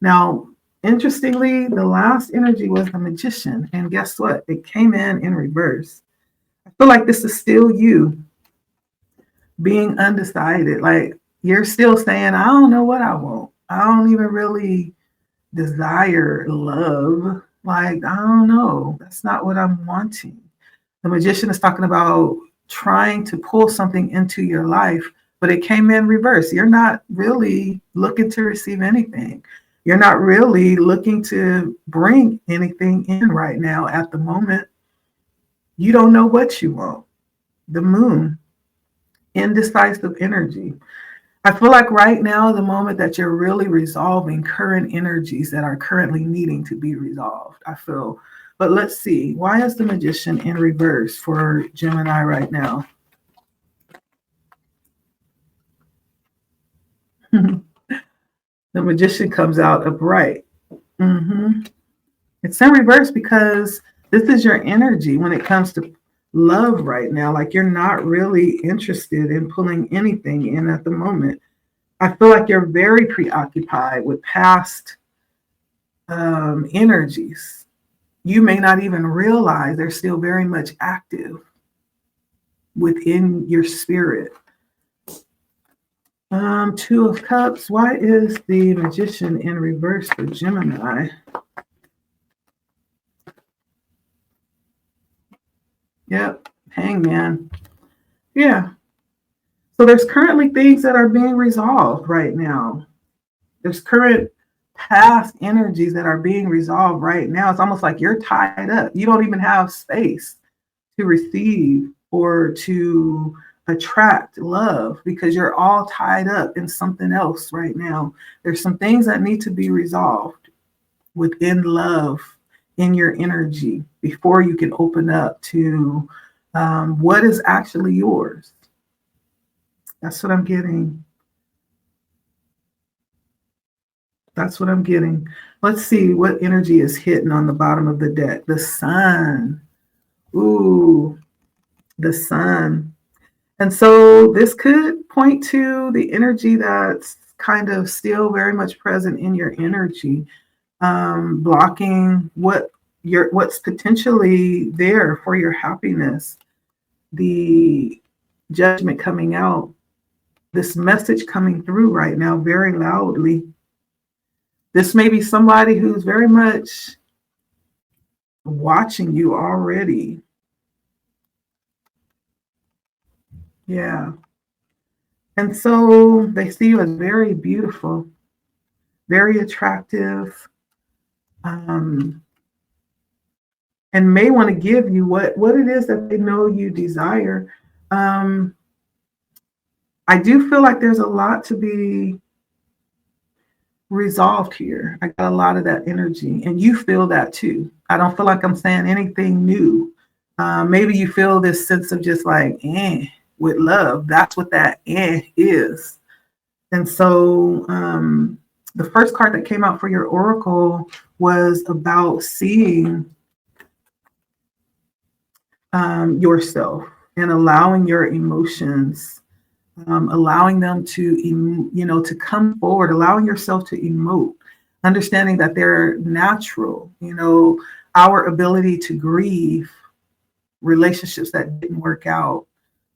Now, interestingly, the last energy was the Magician. And guess what? It came in reverse. I feel like this is still you being undecided. Like you're still saying, I don't know what I want. I don't even really desire love. Like, I don't know. That's not what I'm wanting. The Magician is talking about trying to pull something into your life, but it came in reverse. You're not really looking to receive anything. You're not really looking to bring anything in right now at the moment. You don't know what you want. The Moon, indecisive energy. I feel like right now, the moment that you're really resolving current energies that are currently needing to be resolved, I feel. But let's see. Why is the Magician in reverse for Gemini right now? The Magician comes out upright. It's in reverse because this is your energy when it comes to love right now. Like you're not really interested in pulling anything in at the moment. I feel like you're very preoccupied with past energies. You may not even realize they're still very much active within your spirit. Two of Cups. Why is the Magician in reverse for Gemini? Yep, Hangman. Yeah. So there's currently things that are being resolved right now. There's current past energies that are being resolved right now. It's almost like you're tied up. You don't even have space to receive or to attract love because you're all tied up in something else right now. There's some things that need to be resolved within love in your energy before you can open up to what is actually yours. That's what I'm getting. That's what I'm getting. Let's see what energy is hitting on the bottom of the deck. The sun. Ooh, the sun. And so this could point to the energy that's kind of still very much present in your energy, blocking what's potentially there for your happiness. The judgment coming out, this message coming through right now very loudly. This may be somebody who's very much watching you already. Yeah. And so they see you as very beautiful, very attractive, and may want to give you what it is that they know you desire. I do feel like there's a lot to be resolved here. I got a lot of that energy, and you feel that too. I don't feel like I'm saying anything new. Maybe you feel this sense of just like, with love. That's what that is. And so the first card that came out for your oracle was about seeing yourself and allowing your emotions, allowing them to, to come forward, allowing yourself to emote, understanding that they're natural, our ability to grieve relationships that didn't work out,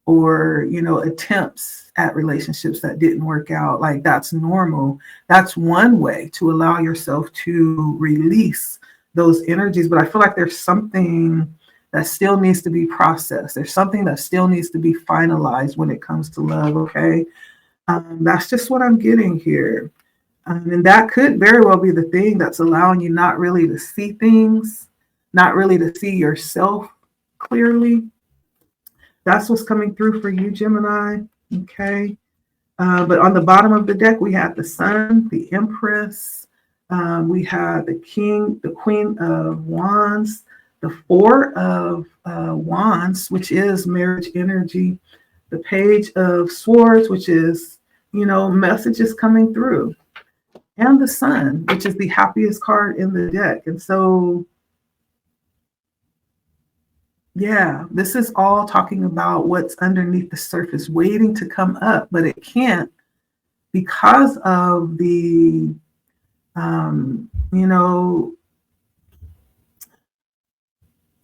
or attempts at relationships that didn't work out. Like, that's normal. That's one way to allow yourself to release those energies. But I feel like there's something that still needs to be processed. There's something that still needs to be finalized when it comes to love. Okay. That's just what I'm getting here. And that could very well be the thing that's allowing you not really to see things, not really to see yourself clearly. That's what's coming through for you, Gemini. Okay. But on the bottom of the deck, we have the Sun, the Empress. We have the King, the Queen of Wands, the Four of Wands, which is marriage energy, the Page of Swords, which is, messages coming through, and the Sun, which is the happiest card in the deck. And so, yeah, this is all talking about what's underneath the surface, waiting to come up, but it can't because of the,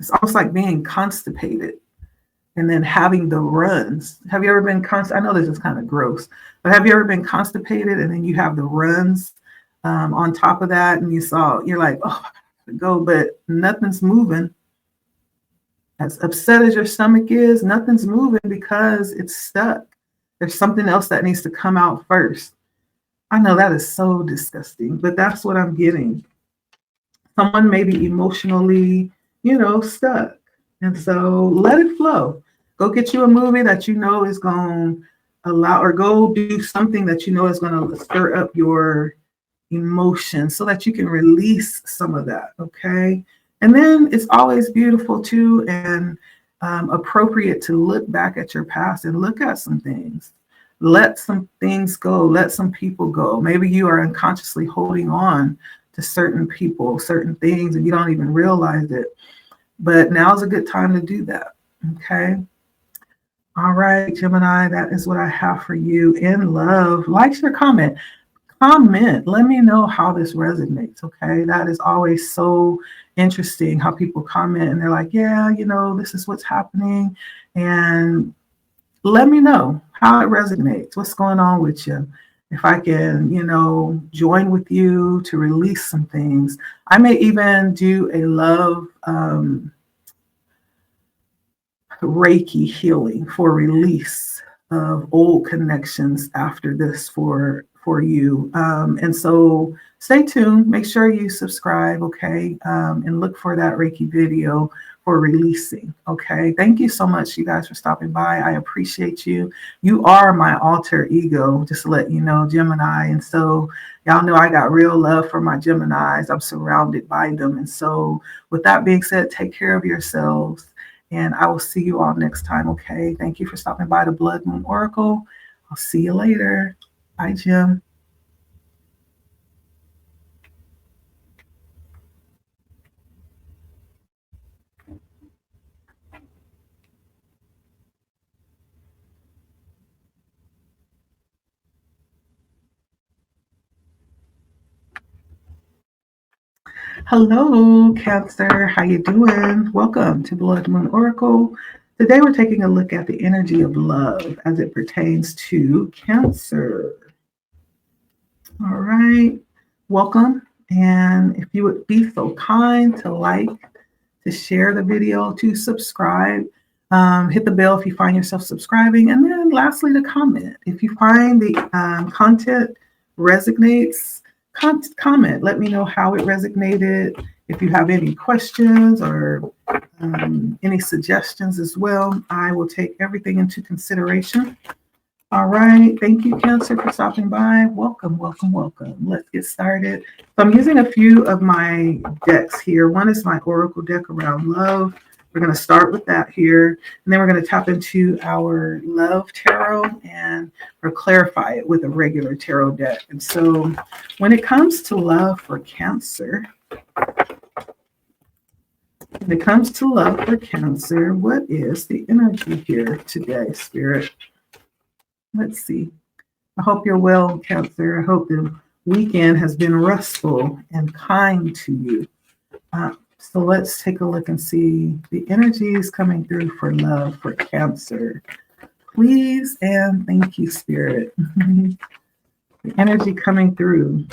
it's almost like being constipated and then having the runs. Have you ever been I know this is kind of gross, but have you ever been constipated and then you have the runs on top of that, and you're like, oh, I gotta go, but nothing's moving. As upset as your stomach is, nothing's moving because it's stuck. There's something else that needs to come out first. I know that is so disgusting, but that's what I'm getting. Someone may be emotionally, stuck. And so let it flow. Go get you a movie that you know is going to allow, or go do something that you know is going to stir up your emotions so that you can release some of that, okay? And then it's always beautiful too, and appropriate to look back at your past and look at some things. Let some things go. Let some people go. Maybe you are unconsciously holding on to certain people, certain things, and you don't even realize it. But now's a good time to do that, okay? All right, Gemini, that is what I have for you in love. Like, share, comment. comment. Let me know how this resonates. Okay. That is always so interesting how people comment and they're like, yeah, this is what's happening. And let me know how it resonates. What's going on with you? If I can, join with you to release some things. I may even do a love Reiki healing for release of old connections after this for you. And so stay tuned. Make sure you subscribe, okay? And look for that Reiki video for releasing, okay? Thank you so much, you guys, for stopping by. I appreciate you. You are my alter ego, just to let you know, Gemini. And so y'all know I got real love for my Geminis. I'm surrounded by them. And so with that being said, take care of yourselves. And I will see you all next time, okay? Thank you for stopping by the Blood Moon Oracle. I'll see you later. Bye, Jim. Hello, Cancer. How you doing? Welcome to Blood Moon Oracle. Today we're taking a look at the energy of love as it pertains to Cancer. All right. Welcome. And if you would be so kind to like, to share the video, to subscribe, hit the bell if you find yourself subscribing, and then lastly, to comment. If you find the content resonates, comment. Let me know how it resonated. If you have any questions or any suggestions as well, I will take everything into consideration. All right. Thank you, Cancer, for stopping by. Welcome, welcome, welcome. Let's get started. So I'm using a few of my decks here. One is my Oracle deck around love. We're going to start with that here. And then we're going to tap into our love tarot and or clarify it with a regular tarot deck. And so when it comes to love for Cancer, what is the energy here today, Spirit? Let's see. I hope you're well, Cancer. I hope the weekend has been restful and kind to you. So let's take a look and see the energies coming through for love for Cancer. Please and thank you, Spirit. The energy coming through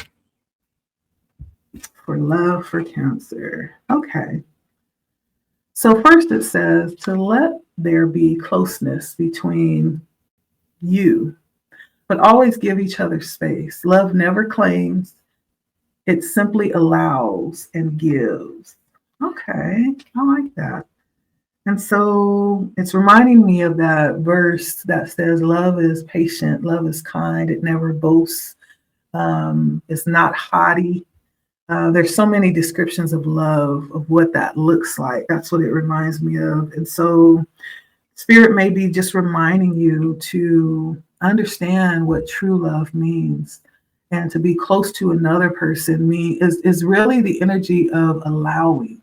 for love for Cancer. Okay. So first it says to let there be closeness between you, but always give each other space. Love never claims, it simply allows and gives. Okay, I like that. And so it's reminding me of that verse that says, love is patient, love is kind, it never boasts, it's not haughty. There's so many descriptions of love, of what that looks like. That's what it reminds me of. And so Spirit may be just reminding you to understand what true love means, and to be close to another person is really the energy of allowing.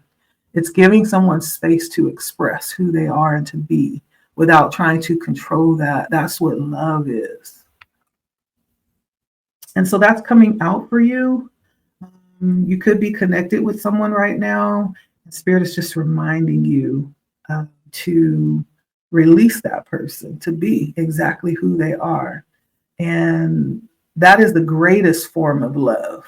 It's giving someone space to express who they are and to be without trying to control that. That's what love is. And so that's coming out for you. You could be connected with someone right now. Spirit is just reminding you to release that person to be exactly who they are. And that is the greatest form of love.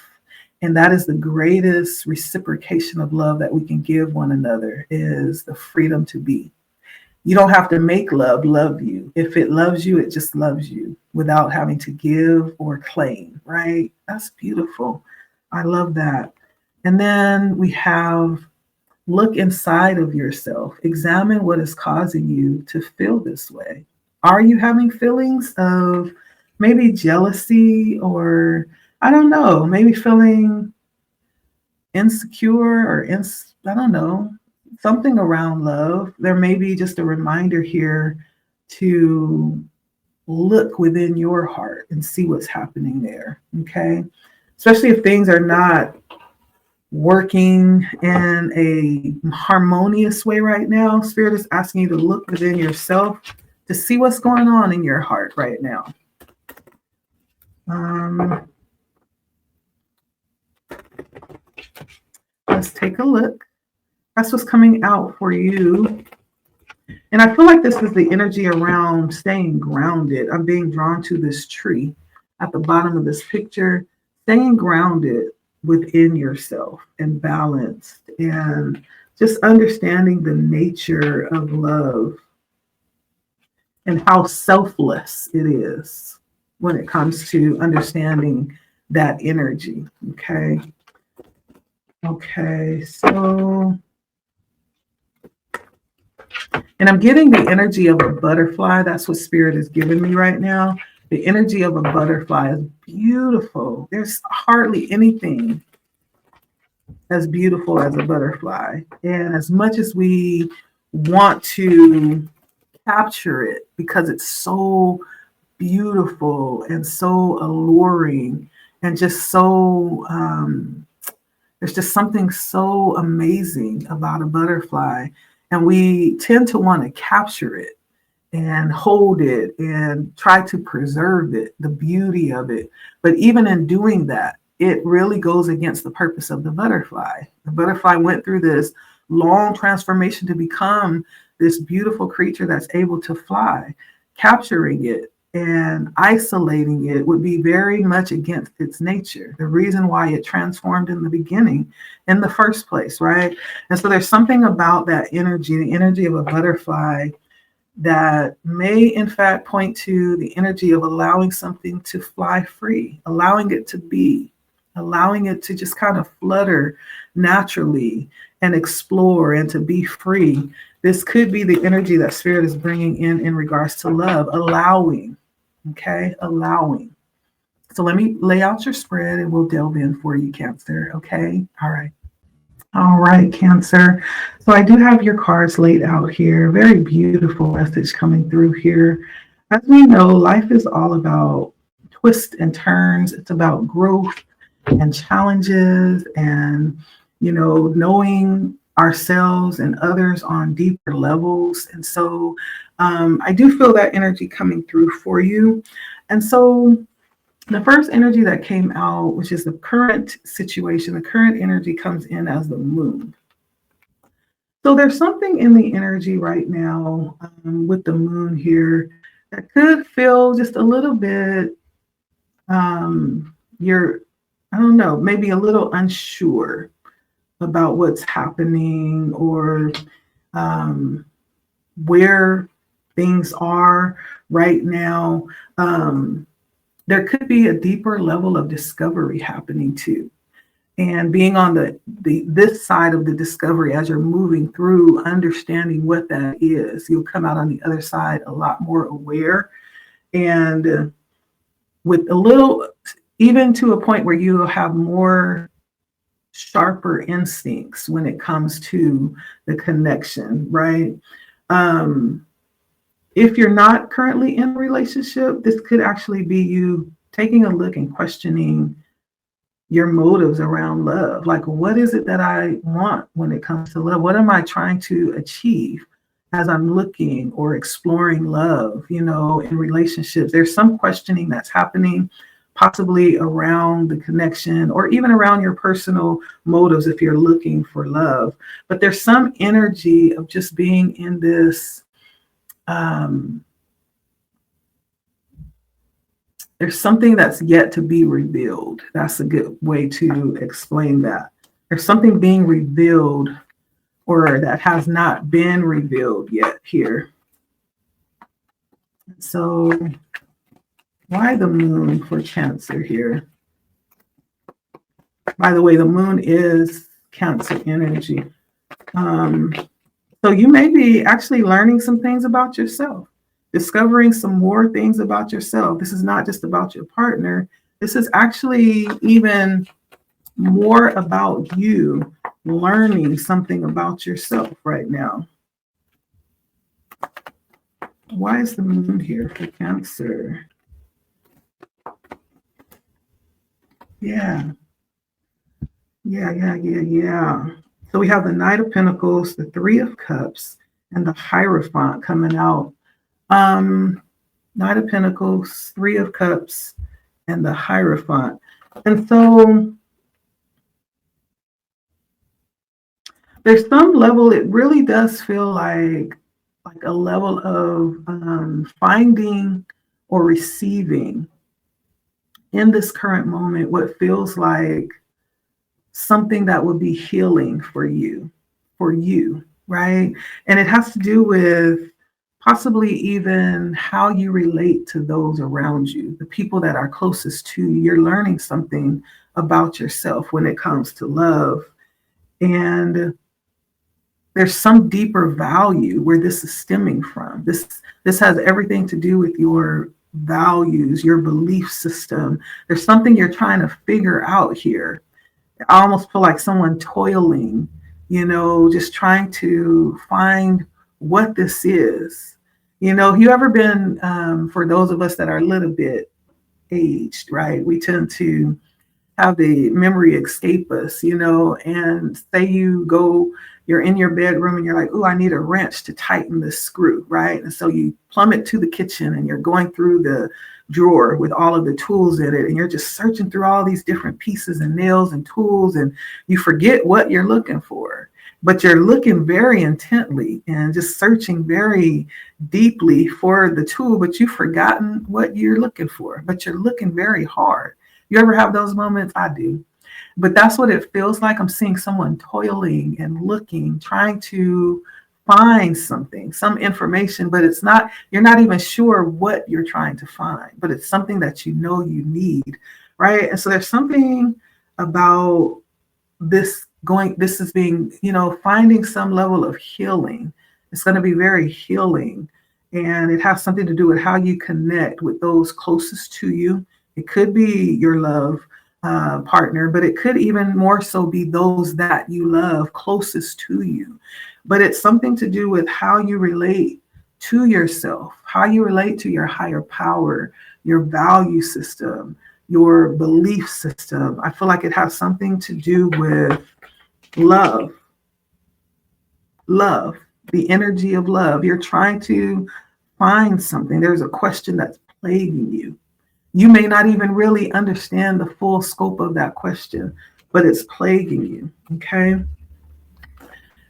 And that is the greatest reciprocation of love that we can give one another, is the freedom to be. You don't have to make love love you. If it loves you, it just loves you without having to give or claim, right? That's beautiful. I love that. And then we have look inside of yourself. Examine what is causing you to feel this way. Are you having feelings of maybe jealousy, or I don't know, maybe feeling insecure or I don't know, something around love? There may be just a reminder here to look within your heart and see what's happening there, okay? Especially if things are not working in a harmonious way right now. Spirit is asking you to look within yourself to see what's going on in your heart right now. let's take a look. That's what's coming out for you. And I feel like this is the energy around staying grounded. I'm being drawn to this tree at the bottom of this picture, staying grounded within yourself and balanced and just understanding the nature of love and how selfless it is when it comes to understanding that energy. Okay. Okay. So, and I'm getting the energy of a butterfly. That's what spirit is giving me right now. The energy of a butterfly is beautiful. There's hardly anything as beautiful as a butterfly. And as much as we want to capture it because it's so beautiful and so alluring and just so, there's just something so amazing about a butterfly. And we tend to want to capture it and hold it and try to preserve it, the beauty of it. But even in doing that, it really goes against the purpose of the butterfly. The butterfly went through this long transformation to become this beautiful creature that's able to fly. Capturing it and isolating it would be very much against its nature, the reason why it transformed in the beginning in the first place, right? And so there's something about that energy, the energy of a butterfly, that may in fact point to the energy of allowing something to fly free, allowing it to be, allowing it to just kind of flutter naturally and explore and to be free. This could be the energy that spirit is bringing in regards to love, allowing, okay, allowing. So let me lay out your spread and we'll delve in for you, Cancer, okay? All right. All right, Cancer. So I do have your cards laid out here. Very beautiful message coming through here. As we know, life is all about twists and turns. It's about growth and challenges and, knowing ourselves and others on deeper levels. And so I do feel that energy coming through for you. And so the first energy that came out, which is the current situation, the current energy comes in as the moon. So there's something in the energy right now with the moon here that could feel just a little bit, I don't know, maybe a little unsure about what's happening or where things are right now. There could be a deeper level of discovery happening too. And being on this side of the discovery as you're moving through, understanding what that is, you'll come out on the other side a lot more aware and with a little, even to a point where you'll have more sharper instincts when it comes to the connection, right? If you're not currently in a relationship, this could actually be you taking a look and questioning your motives around love. Like, what is it that I want when it comes to love? What am I trying to achieve as I'm looking or exploring love, in relationships? There's some questioning that's happening, possibly around the connection or even around your personal motives if you're looking for love. But there's some energy of just being in this there's something that's yet to be revealed. That's a good way to explain that. There's something being revealed or that has not been revealed yet here. So why the moon for Cancer here? By the way, the moon is Cancer energy. So you may be actually learning some things about yourself, discovering some more things about yourself. This is not just about your partner. This is actually even more about you learning something about yourself right now. Why is the moon here for Cancer? Yeah. So we have the Knight of Pentacles, the Three of Cups, and the Hierophant coming out. Knight of Pentacles, Three of Cups, and the Hierophant. And so there's some level, it really does feel like a level of finding or receiving in this current moment what feels like something that would be healing for you, right? And it has to do with possibly even how you relate to those around you, the people that are closest to you. You're learning something about yourself when it comes to love. And there's some deeper value where this is stemming from. This has everything to do with your values, your belief system. There's something you're trying to figure out here. I almost feel like someone toiling, just trying to find what this is. Have you ever been, for those of us that are a little bit aged, right? We tend to have the memory escape us, and say you're in your bedroom and you're like, oh, I need a wrench to tighten this screw, right? And so you plummet to the kitchen and you're going through the drawer with all of the tools in it, and you're just searching through all these different pieces and nails and tools, and you forget what you're looking for. But you're looking very intently and just searching very deeply for the tool, but you've forgotten what you're looking for, but you're looking very hard. You ever have those moments? I do. But that's what it feels like. I'm seeing someone toiling and looking, trying to find something, some information, but you're not even sure what you're trying to find, but it's something that you need, right? And so there's something about this is being, finding some level of healing. It's going to be very healing. And it has something to do with how you connect with those closest to you. It could be your love partner, but it could even more so be those that you love closest to you. But it's something to do with how you relate to yourself, how you relate to your higher power, your value system, your belief system. I feel like it has something to do with love, the energy of love. You're trying to find something. There's a question that's plaguing you. You may not even really understand the full scope of that question, but it's plaguing you. Okay.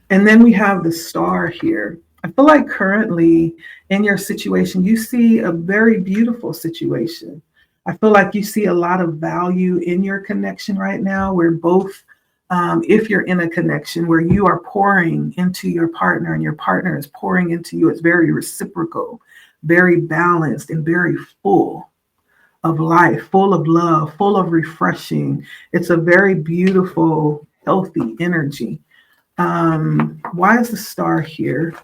And then we have the star here. I feel like currently in your situation, you see a very beautiful situation. I feel like you see a lot of value in your connection right now, where both, if you're in a connection where you are pouring into your partner and your partner is pouring into you, it's very reciprocal, very balanced, and very full of life, full of love, full of refreshing. It's a very beautiful, healthy energy. Why is the star here?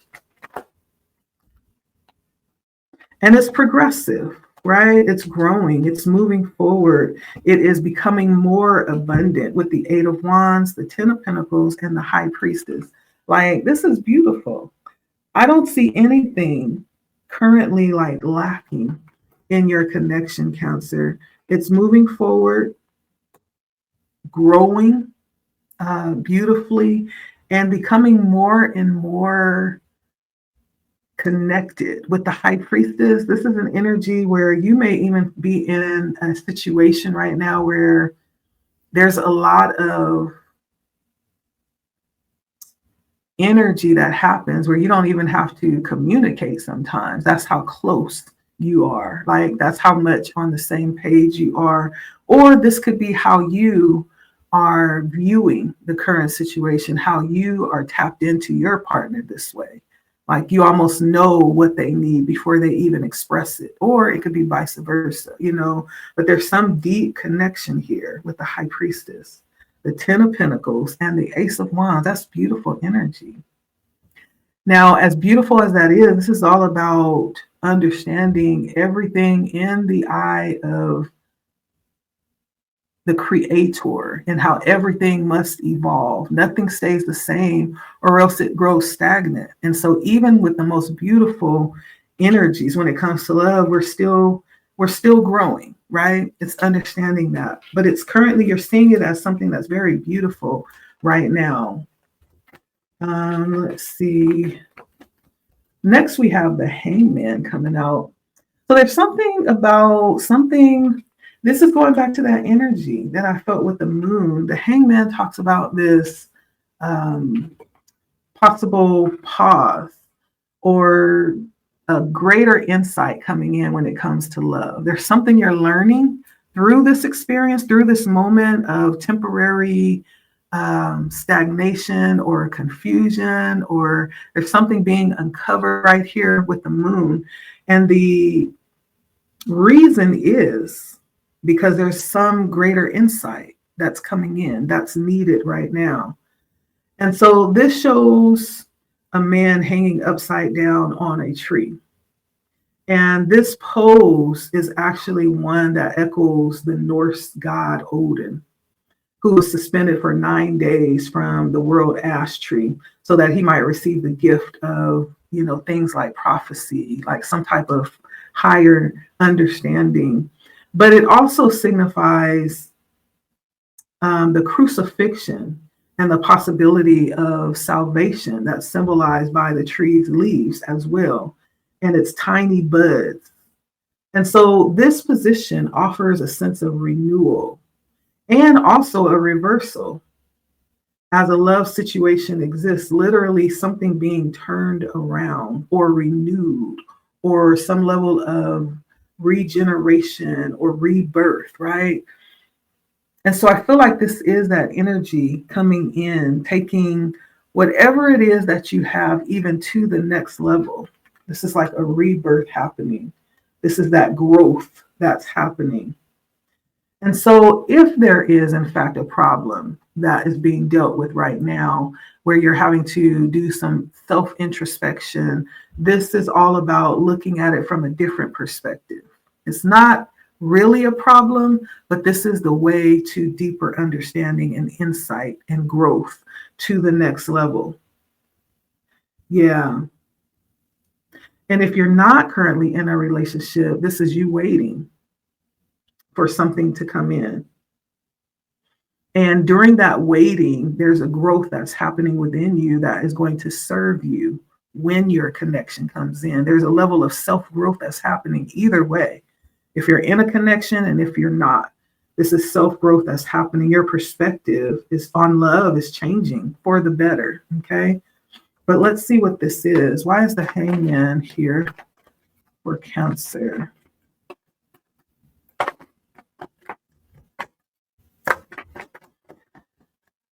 And it's progressive, right? It's growing, it's moving forward. It is becoming more abundant with the Eight of Wands, the Ten of Pentacles, and the High Priestess. Like, this is beautiful. I don't see anything currently like lacking in your connection, Cancer. It's moving forward, growing beautifully, and becoming more and more connected with the High Priestess. This is an energy where you may even be in a situation right now where there's a lot of energy that happens where you don't even have to communicate sometimes. That's how close you are. Like, that's how much on the same page you are. Or this could be how you are viewing the current situation, how you are tapped into your partner this way. Like, you almost know what they need before they even express it. Or it could be vice versa, but there's some deep connection here with the High Priestess, the Ten of Pentacles, and the Ace of Wands. That's beautiful energy. Now, as beautiful as that is, this is all about understanding everything in the eye of the creator and how everything must evolve. Nothing stays the same or else it grows stagnant. And so even with the most beautiful energies, when it comes to love, we're still growing, right? It's understanding that. But it's currently, you're seeing it as something that's very beautiful right now. Let's see. Next, we have the Hangman coming out. So there's something about something. This is going back to that energy that I felt with the moon. The Hangman talks about this possible pause or a greater insight coming in when it comes to love. There's something you're learning through this experience, through this moment of temporary stagnation or confusion, or there's something being uncovered right here with the moon. And the reason is because there's some greater insight that's coming in that's needed right now. And so this shows a man hanging upside down on a tree. And this pose is actually one that echoes the Norse god Odin, who was suspended for 9 days from the world ash tree so that he might receive the gift of, things like prophecy, like some type of higher understanding. But it also signifies the crucifixion and the possibility of salvation that's symbolized by the tree's leaves as well, and its tiny buds. And so this position offers a sense of renewal and also a reversal. As a love situation exists, literally something being turned around or renewed, or some level of regeneration or rebirth, right? And so I feel like this is that energy coming in, taking whatever it is that you have even to the next level. This is like a rebirth happening. This is that growth that's happening. And so if there is, in fact, a problem that is being dealt with right now, where you're having to do some self-introspection, this is all about looking at it from a different perspective. It's not really a problem, but this is the way to deeper understanding and insight and growth to the next level. Yeah. And if you're not currently in a relationship, this is you waiting for something to come in. And during that waiting, there's a growth that's happening within you that is going to serve you when your connection comes in. There's a level of self-growth that's happening either way. If you're in a connection and if you're not, this is self-growth that's happening. Your perspective is on love is changing for the better, okay? But let's see what this is. Why is the hangman here for Cancer?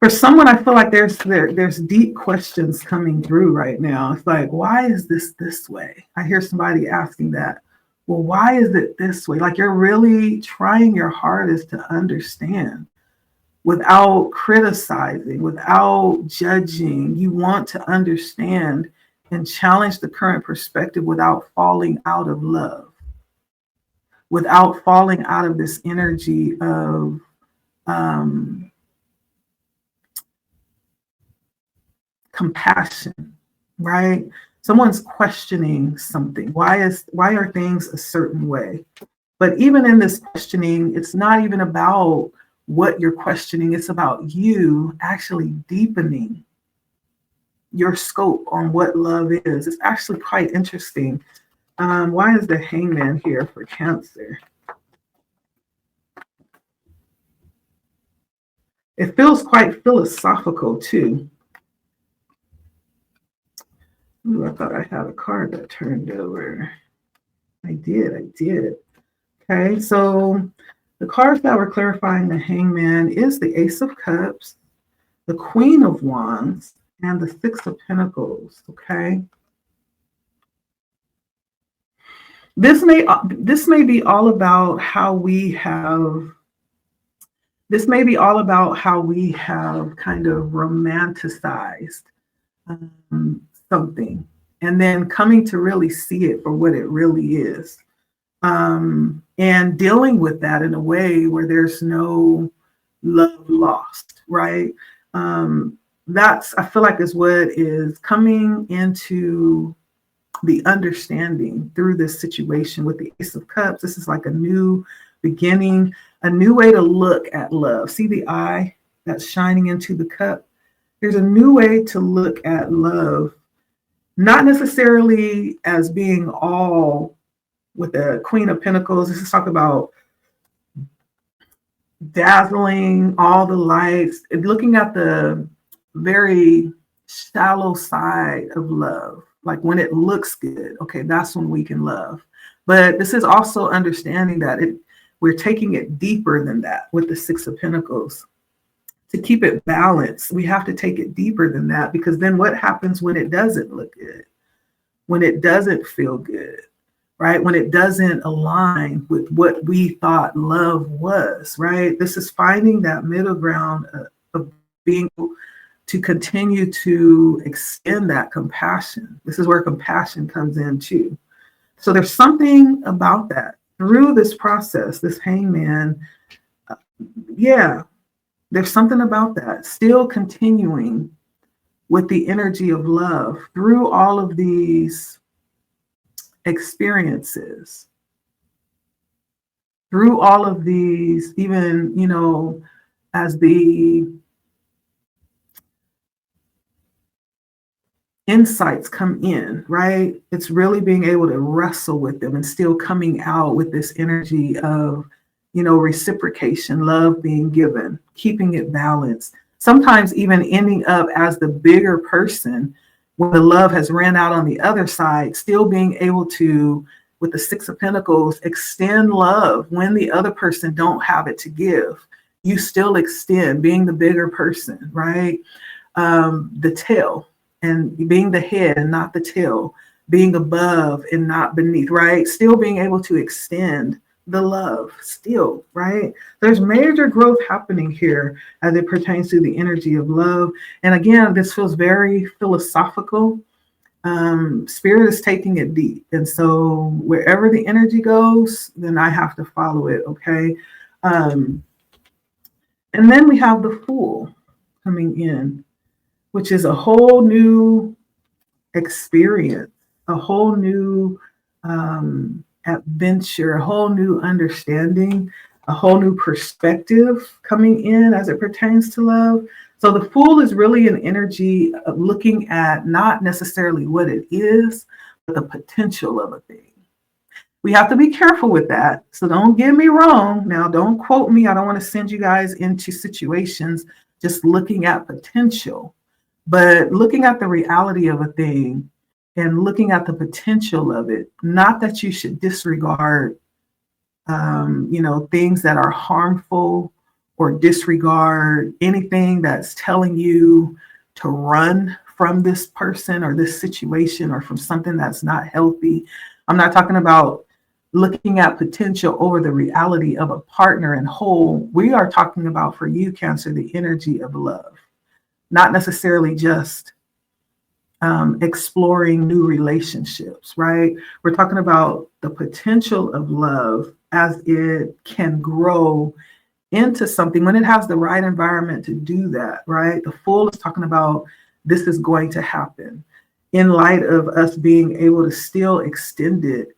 For someone, I feel like there's deep questions coming through right now. It's like, why is this way? I hear somebody asking that. Well, why is it this way? Like, you're really trying your hardest to understand without criticizing, without judging. You want to understand and challenge the current perspective without falling out of love, without falling out of this energy of compassion, right? Someone's questioning something. Why are things a certain way? But even in this questioning, it's not even about what you're questioning. It's about you actually deepening your scope on what love is. It's actually quite interesting. Why is the hangman here for Cancer? It feels quite philosophical too. Ooh, I thought I had a card that turned over. I did. Okay, so the cards that were clarifying the hangman is the Ace of Cups, the Queen of Wands, and the Six of Pentacles, okay? This may be all about how we have kind of romanticized something, and then coming to really see it for what it really is, and dealing with that in a way where there's no love lost, right? That's, I feel like, is what is coming into the understanding through this situation with the Ace of Cups. This is like a new beginning, a new way to look at love. See the eye that's shining into the cup? There's a new way to look at love, not necessarily as being all with the Queen of Pentacles. This is talk about dazzling, all the lights, and looking at the very shallow side of love. Like when it looks good, okay, that's when we can love. But this is also understanding that we're taking it deeper than that with the Six of Pentacles. To keep it balanced, we have to take it deeper than that, because then what happens when it doesn't look good? When it doesn't feel good, right? When it doesn't align with what we thought love was, right? This is finding that middle ground of being able to continue to extend that compassion. This is where compassion comes in too. So there's something about that through this process, this hangman. Yeah, there's something about that. Still continuing with the energy of love through all of these experiences, through all of these, even, as the insights come in, right? It's really being able to wrestle with them and still coming out with this energy of, reciprocation, love being given, keeping it balanced. Sometimes even ending up as the bigger person when the love has ran out on the other side, still being able to, with the Six of Pentacles, extend love when the other person don't have it to give. You still extend, being the bigger person, right? The tail, and being the head and not the tail, being above and not beneath, right? Still being able to extend the love still, right? There's major growth happening here as it pertains to the energy of love. And again, this feels very philosophical. Spirit is taking it deep. And so wherever the energy goes, then I have to follow it, okay? And then we have the Fool coming in, which is a whole new experience, a whole new adventure, a whole new understanding, a whole new perspective coming in as it pertains to love. So the Fool is really an energy of looking at not necessarily what it is, but the potential of a thing. We have to be careful with that. So don't get me wrong. Now, don't quote me. I don't want to send you guys into situations just looking at potential, but looking at the reality of a thing and looking at the potential of it. Not that you should disregard, things that are harmful, or disregard anything that's telling you to run from this person or this situation or from something that's not healthy. I'm not talking about looking at potential over the reality of a partner and whole. We are talking about, for you, Cancer, the energy of love, not necessarily just exploring new relationships, right? We're talking about the potential of love as it can grow into something when it has the right environment to do that, right? The Fool is talking about this is going to happen in light of us being able to still extend it,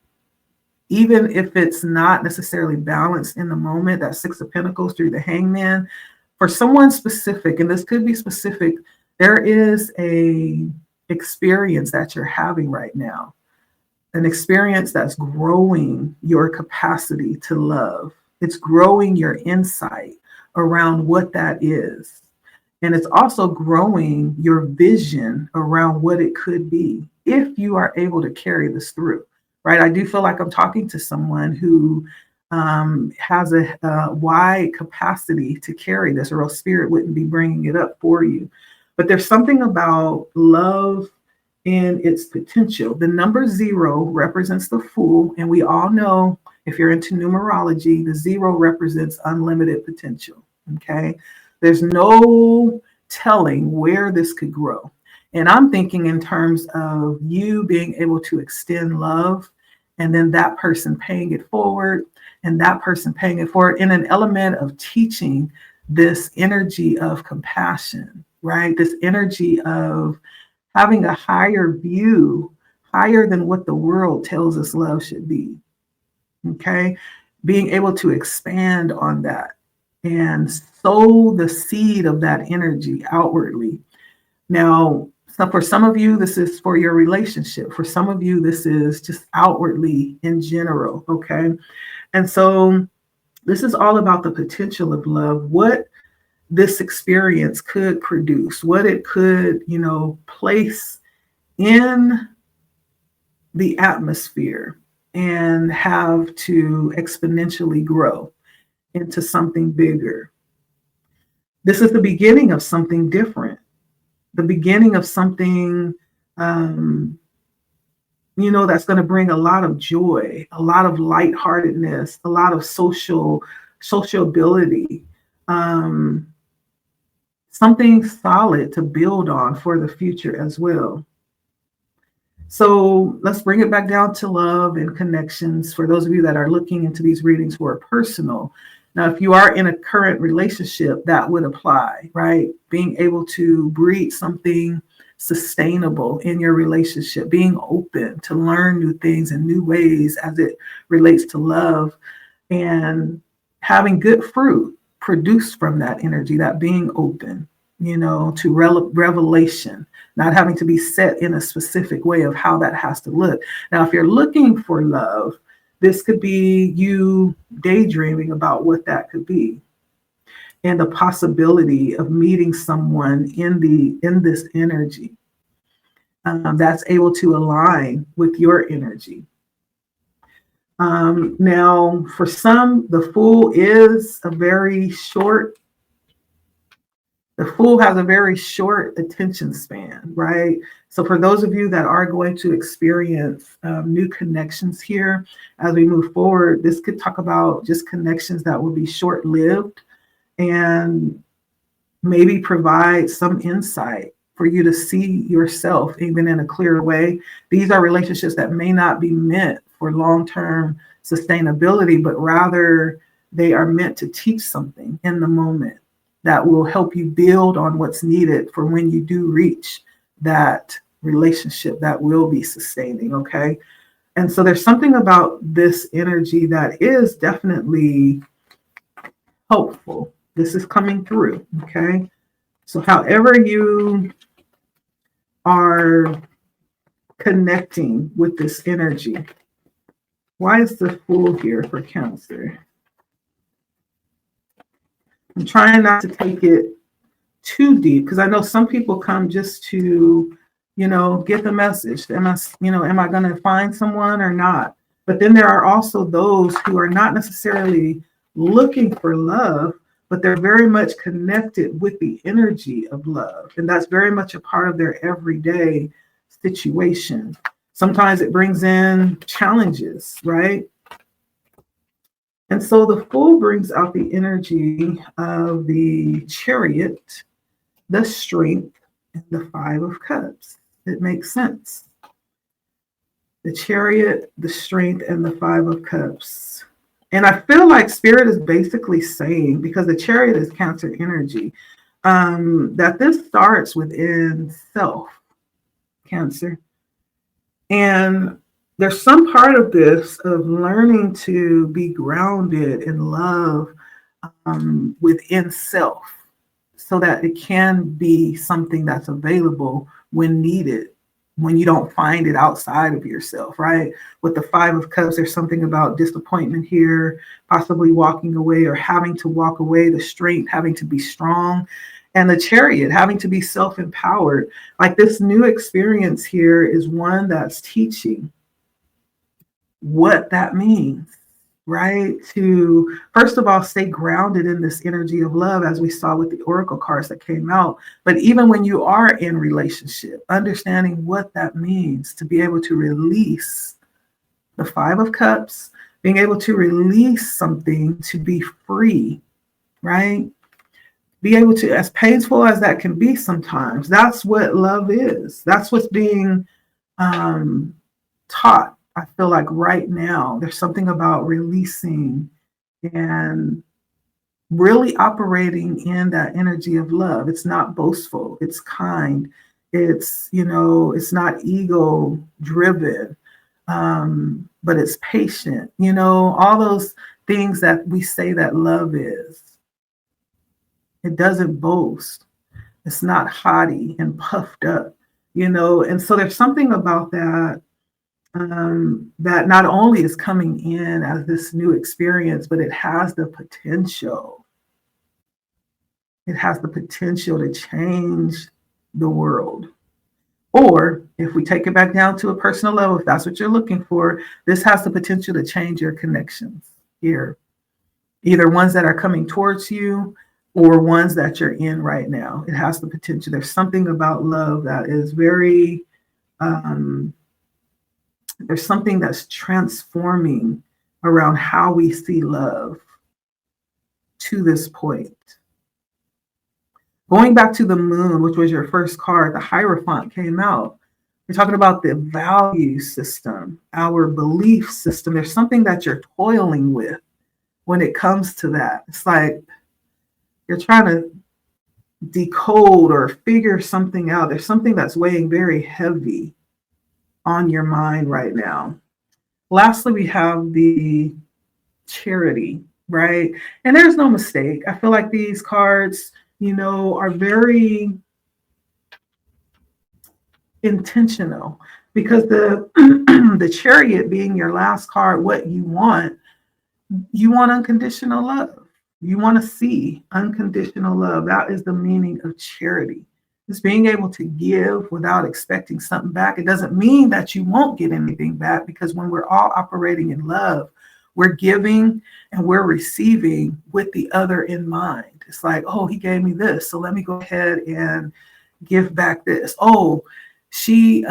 even if it's not necessarily balanced in the moment. That Six of Pentacles through the Hangman. For someone specific, and this could be specific, there is a experience that you're having right now, an experience that's growing your capacity to love. It's growing your insight around what that is. And it's also growing your vision around what it could be if you are able to carry this through, right? I do feel like I'm talking to someone who has a wide capacity to carry this, or else Spirit wouldn't be bringing it up for you. But there's something about love and its potential. The number 0 represents the Fool, and we all know, if you're into numerology, the 0 represents unlimited potential, okay? There's no telling where this could grow. And I'm thinking in terms of you being able to extend love, and then that person paying it forward, and that person paying it forward in an element of teaching this energy of compassion, right? This energy of having a higher view, higher than what the world tells us love should be. Okay, being able to expand on that and sow the seed of that energy outwardly. Now, so for some of you, this is for your relationship. For some of you, this is just outwardly in general. Okay, and so this is all about the potential of love. What this experience could produce, what it could, place in the atmosphere and have to exponentially grow into something bigger. This is the beginning of something different, the beginning of something, that's going to bring a lot of joy, a lot of lightheartedness, a lot of sociability, um, something solid to build on for the future as well. So let's bring it back down to love and connections for those of you that are looking into these readings who are personal. Now, if you are in a current relationship, that would apply, right? Being able to breed something sustainable in your relationship, being open to learn new things and new ways as it relates to love, and having good fruit produced from that energy, that being open, to revelation, not having to be set in a specific way of how that has to look. Now, if you're looking for love, this could be you daydreaming about what that could be, and the possibility of meeting someone in this energy that's able to align with your energy. Now, for some, the Fool has a very short attention span, right? So for those of you that are going to experience new connections here as we move forward, this could talk about just connections that will be short-lived and maybe provide some insight for you to see yourself even in a clearer way. These are relationships that may not be meant for long-term sustainability, but rather they are meant to teach something in the moment that will help you build on what's needed for when you do reach that relationship that will be sustaining, okay? And so there's something about this energy that is definitely hopeful. This is coming through, okay? So however you are connecting with this energy, why is the Fool here for Cancer? I'm trying not to take it too deep because I know some people come just to, get the message. Am I going to find someone or not? But then there are also those who are not necessarily looking for love, but they're very much connected with the energy of love. And that's very much a part of their everyday situation. Sometimes it brings in challenges, right? And so the Fool brings out the energy of the Chariot, the Strength, and the Five of Cups. It makes sense. The Chariot, the Strength, and the Five of Cups. And I feel like Spirit is basically saying, because the Chariot is Cancer energy, that this starts within self, Cancer. And there's some part of this of learning to be grounded in love within self so that it can be something that's available when needed, when you don't find it outside of yourself, right? With the Five of Cups, there's something about disappointment here, possibly walking away or having to walk away, the Strength, having to be strong, and the Chariot, having to be self-empowered. Like this new experience here is one that's teaching what that means, right? To, first of all, stay grounded in this energy of love, as we saw with the oracle cards that came out. But even when you are in relationship, understanding what that means to be able to release the Five of Cups, being able to release something to be free, right? Be able to, as painful as that can be sometimes, that's what love is. That's what's being taught. I feel like right now there's something about releasing and really operating in that energy of love. It's not boastful, it's kind, it's not ego driven, but it's patient, all those things that we say that love is. It doesn't boast. It's not haughty and puffed up, and so there's something about that that not only is coming in as this new experience, but it has the potential. it has the potential to change the world. Or if we take it back down to a personal level, if that's what you're looking for, this has the potential to change your connections here, either ones that are coming towards you or ones that you're in right now. It has the potential. There's something about love that is very, um, there's something that's transforming around how we see love to this point. Going back to the moon, which was your first card, the Hierophant came out. We're talking about the value system, our belief system. There's something that you're toiling with when it comes to that. It's like you're trying to decode or figure something out. There's something that's weighing very heavy on your mind right now. Lastly, we have the Charity, right? And there's no mistake. I feel like these cards, are very intentional because the the Chariot being your last card, what you want unconditional love. You want to see unconditional love. That is the meaning of charity. It's being able to give without expecting something back. It doesn't mean that you won't get anything back, because when we're all operating in love, we're giving and we're receiving with the other in mind. It's like, oh, he gave me this, so let me go ahead and give back this. Oh, she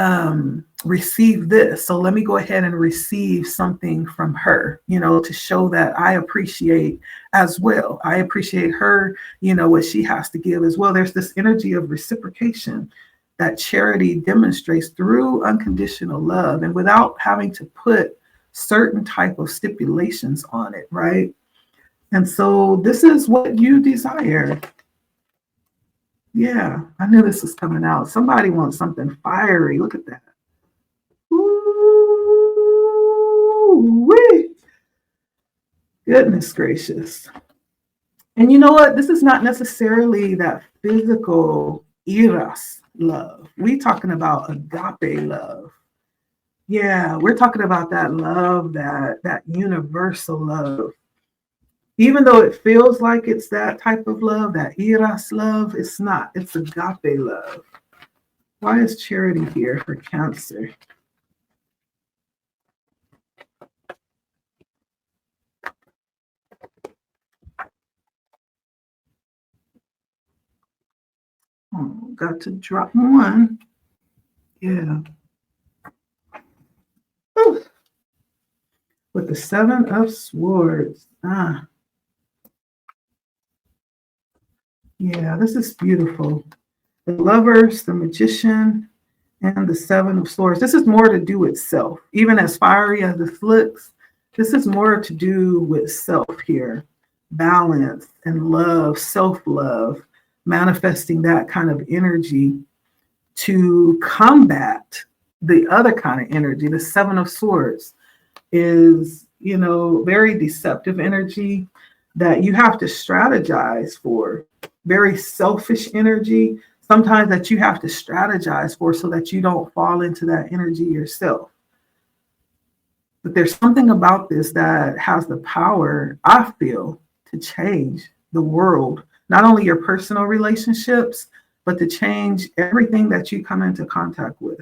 received this, so let me go ahead and receive something from her, to show that I appreciate as well. I appreciate her, what she has to give as well. There's this energy of reciprocation that Charity demonstrates through unconditional love, and without having to put certain type of stipulations on it, right? And so this is what you desire. Yeah, I knew this was coming out. Somebody wants something fiery. Look at that. Ooh-wee. Goodness gracious. And you know what? This is not necessarily that physical eros love. We're talking about agape love. Yeah, we're talking about that love, that universal love. Even though it feels like it's that type of love, that eros love, it's not. It's agape love. Why is Charity here for Cancer? Oh, got to drop one. Yeah. Ooh. With the Seven of Swords. Yeah, this is beautiful. The Lovers, the Magician, and the Seven of Swords. This is more to do with self. Even as fiery as this looks, this is more to do with self here. Balance and love, self-love, manifesting that kind of energy to combat the other kind of energy. The Seven of Swords is, very deceptive energy that you have to strategize for. Very selfish energy, sometimes that you have to strategize for so that you don't fall into that energy yourself. But there's something about this that has the power, I feel, to change the world, not only your personal relationships, but to change everything that you come into contact with.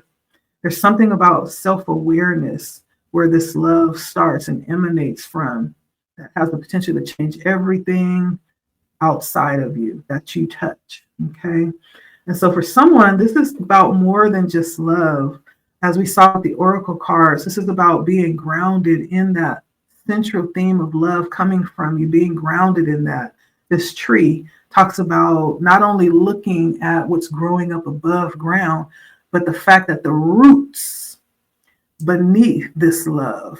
There's something about self-awareness where this love starts and emanates from that has the potential to change everything outside of you that you touch. Okay. And so for someone, this is about more than just love. As we saw with the Oracle cards, this is about being grounded in that central theme of love coming from you, being grounded in that. This tree talks about not only looking at what's growing up above ground, but the fact that the roots beneath this love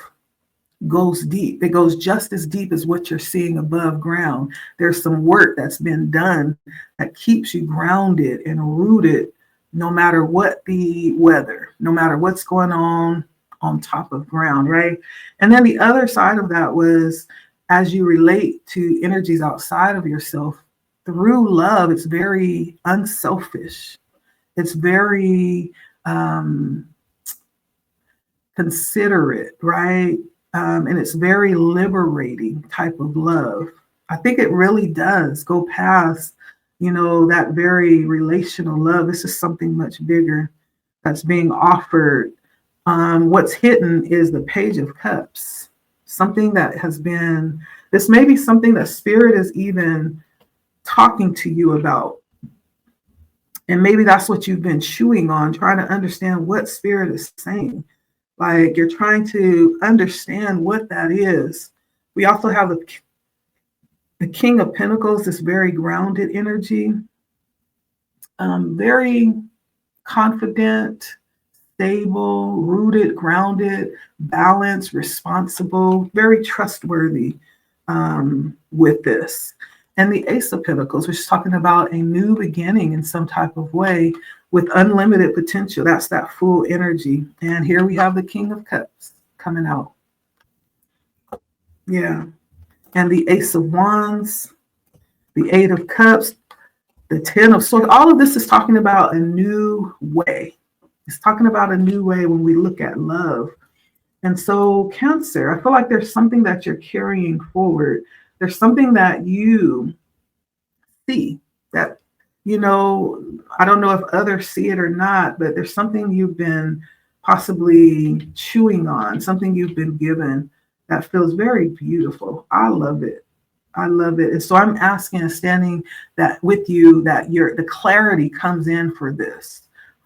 goes deep. It goes just as deep as what you're seeing above ground. There's some work that's been done that keeps you grounded and rooted no matter what the weather, no matter what's going on top of ground, right? And then the other side of that was, as you relate to energies outside of yourself, through love, it's very unselfish. It's very considerate, right? And it's very liberating type of love. I think it really does go past that very relational love. This is something much bigger that's being offered. What's hidden is the Page of Cups, something that has been, this may be something that Spirit is even talking to you about. And maybe that's what you've been chewing on, trying to understand what Spirit is saying. Like you're trying to understand what that is. We also have the King of Pentacles, this very grounded energy, very confident, stable, rooted, grounded, balanced, responsible, very trustworthy with this. And the Ace of Pentacles, which is talking about a new beginning in some type of way with unlimited potential. That's that full energy. And here we have the King of Cups coming out. Yeah. And the Ace of Wands, the Eight of Cups, the Ten of Swords. All of this is talking about a new way. It's talking about a new way when we look at love. And so, Cancer, I feel like there's something that you're carrying forward. There's something that you see that, I don't know if others see it or not, but there's something you've been possibly chewing on, something you've been given that feels very beautiful. I love it. I love it. And so I'm asking and standing that with you that the clarity comes in for this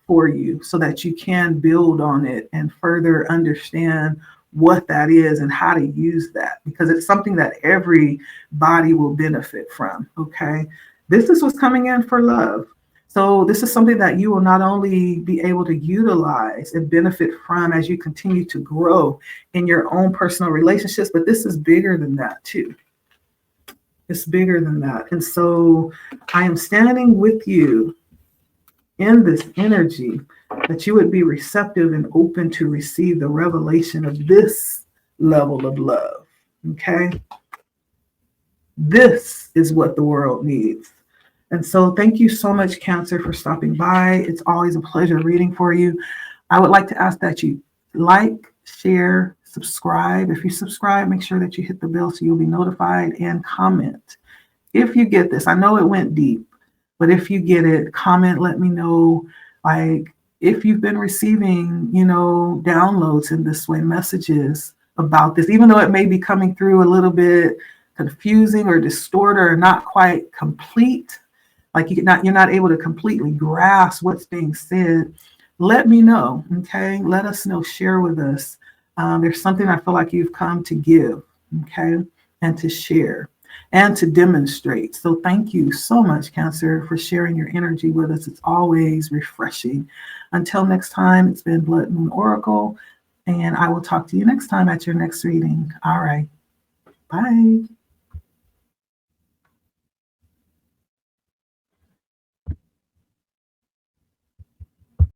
for you so that you can build on it and further understand what that is and how to use that, because it's something that everybody will benefit from. Okay. This is what's coming in for love. So this is something that you will not only be able to utilize and benefit from as you continue to grow in your own personal relationships, but this is bigger than that too. It's bigger than that. And so I am standing with you in this energy that you would be receptive and open to receive the revelation of this level of love. Okay. This is what the world needs. And so thank you so much, Cancer, for stopping by. It's always a pleasure reading for you. I would like to ask that you like, share, subscribe. If you subscribe, make sure that you hit the bell so you'll be notified, and comment. If you get this, I know it went deep, but if you get it, comment, let me know. Like if you've been receiving, downloads in this way, messages about this, even though it may be coming through a little bit confusing or distorted or not quite complete, like you're not able to completely grasp what's being said, let me know. Okay. Let us know, share with us. There's something I feel like you've come to give, okay, and to share and to demonstrate. So thank you so much, Cancer, for sharing your energy with us. It's always refreshing. Until next time, it's been Blood Moon Oracle, and I will talk to you next time at your next reading. All right. Bye.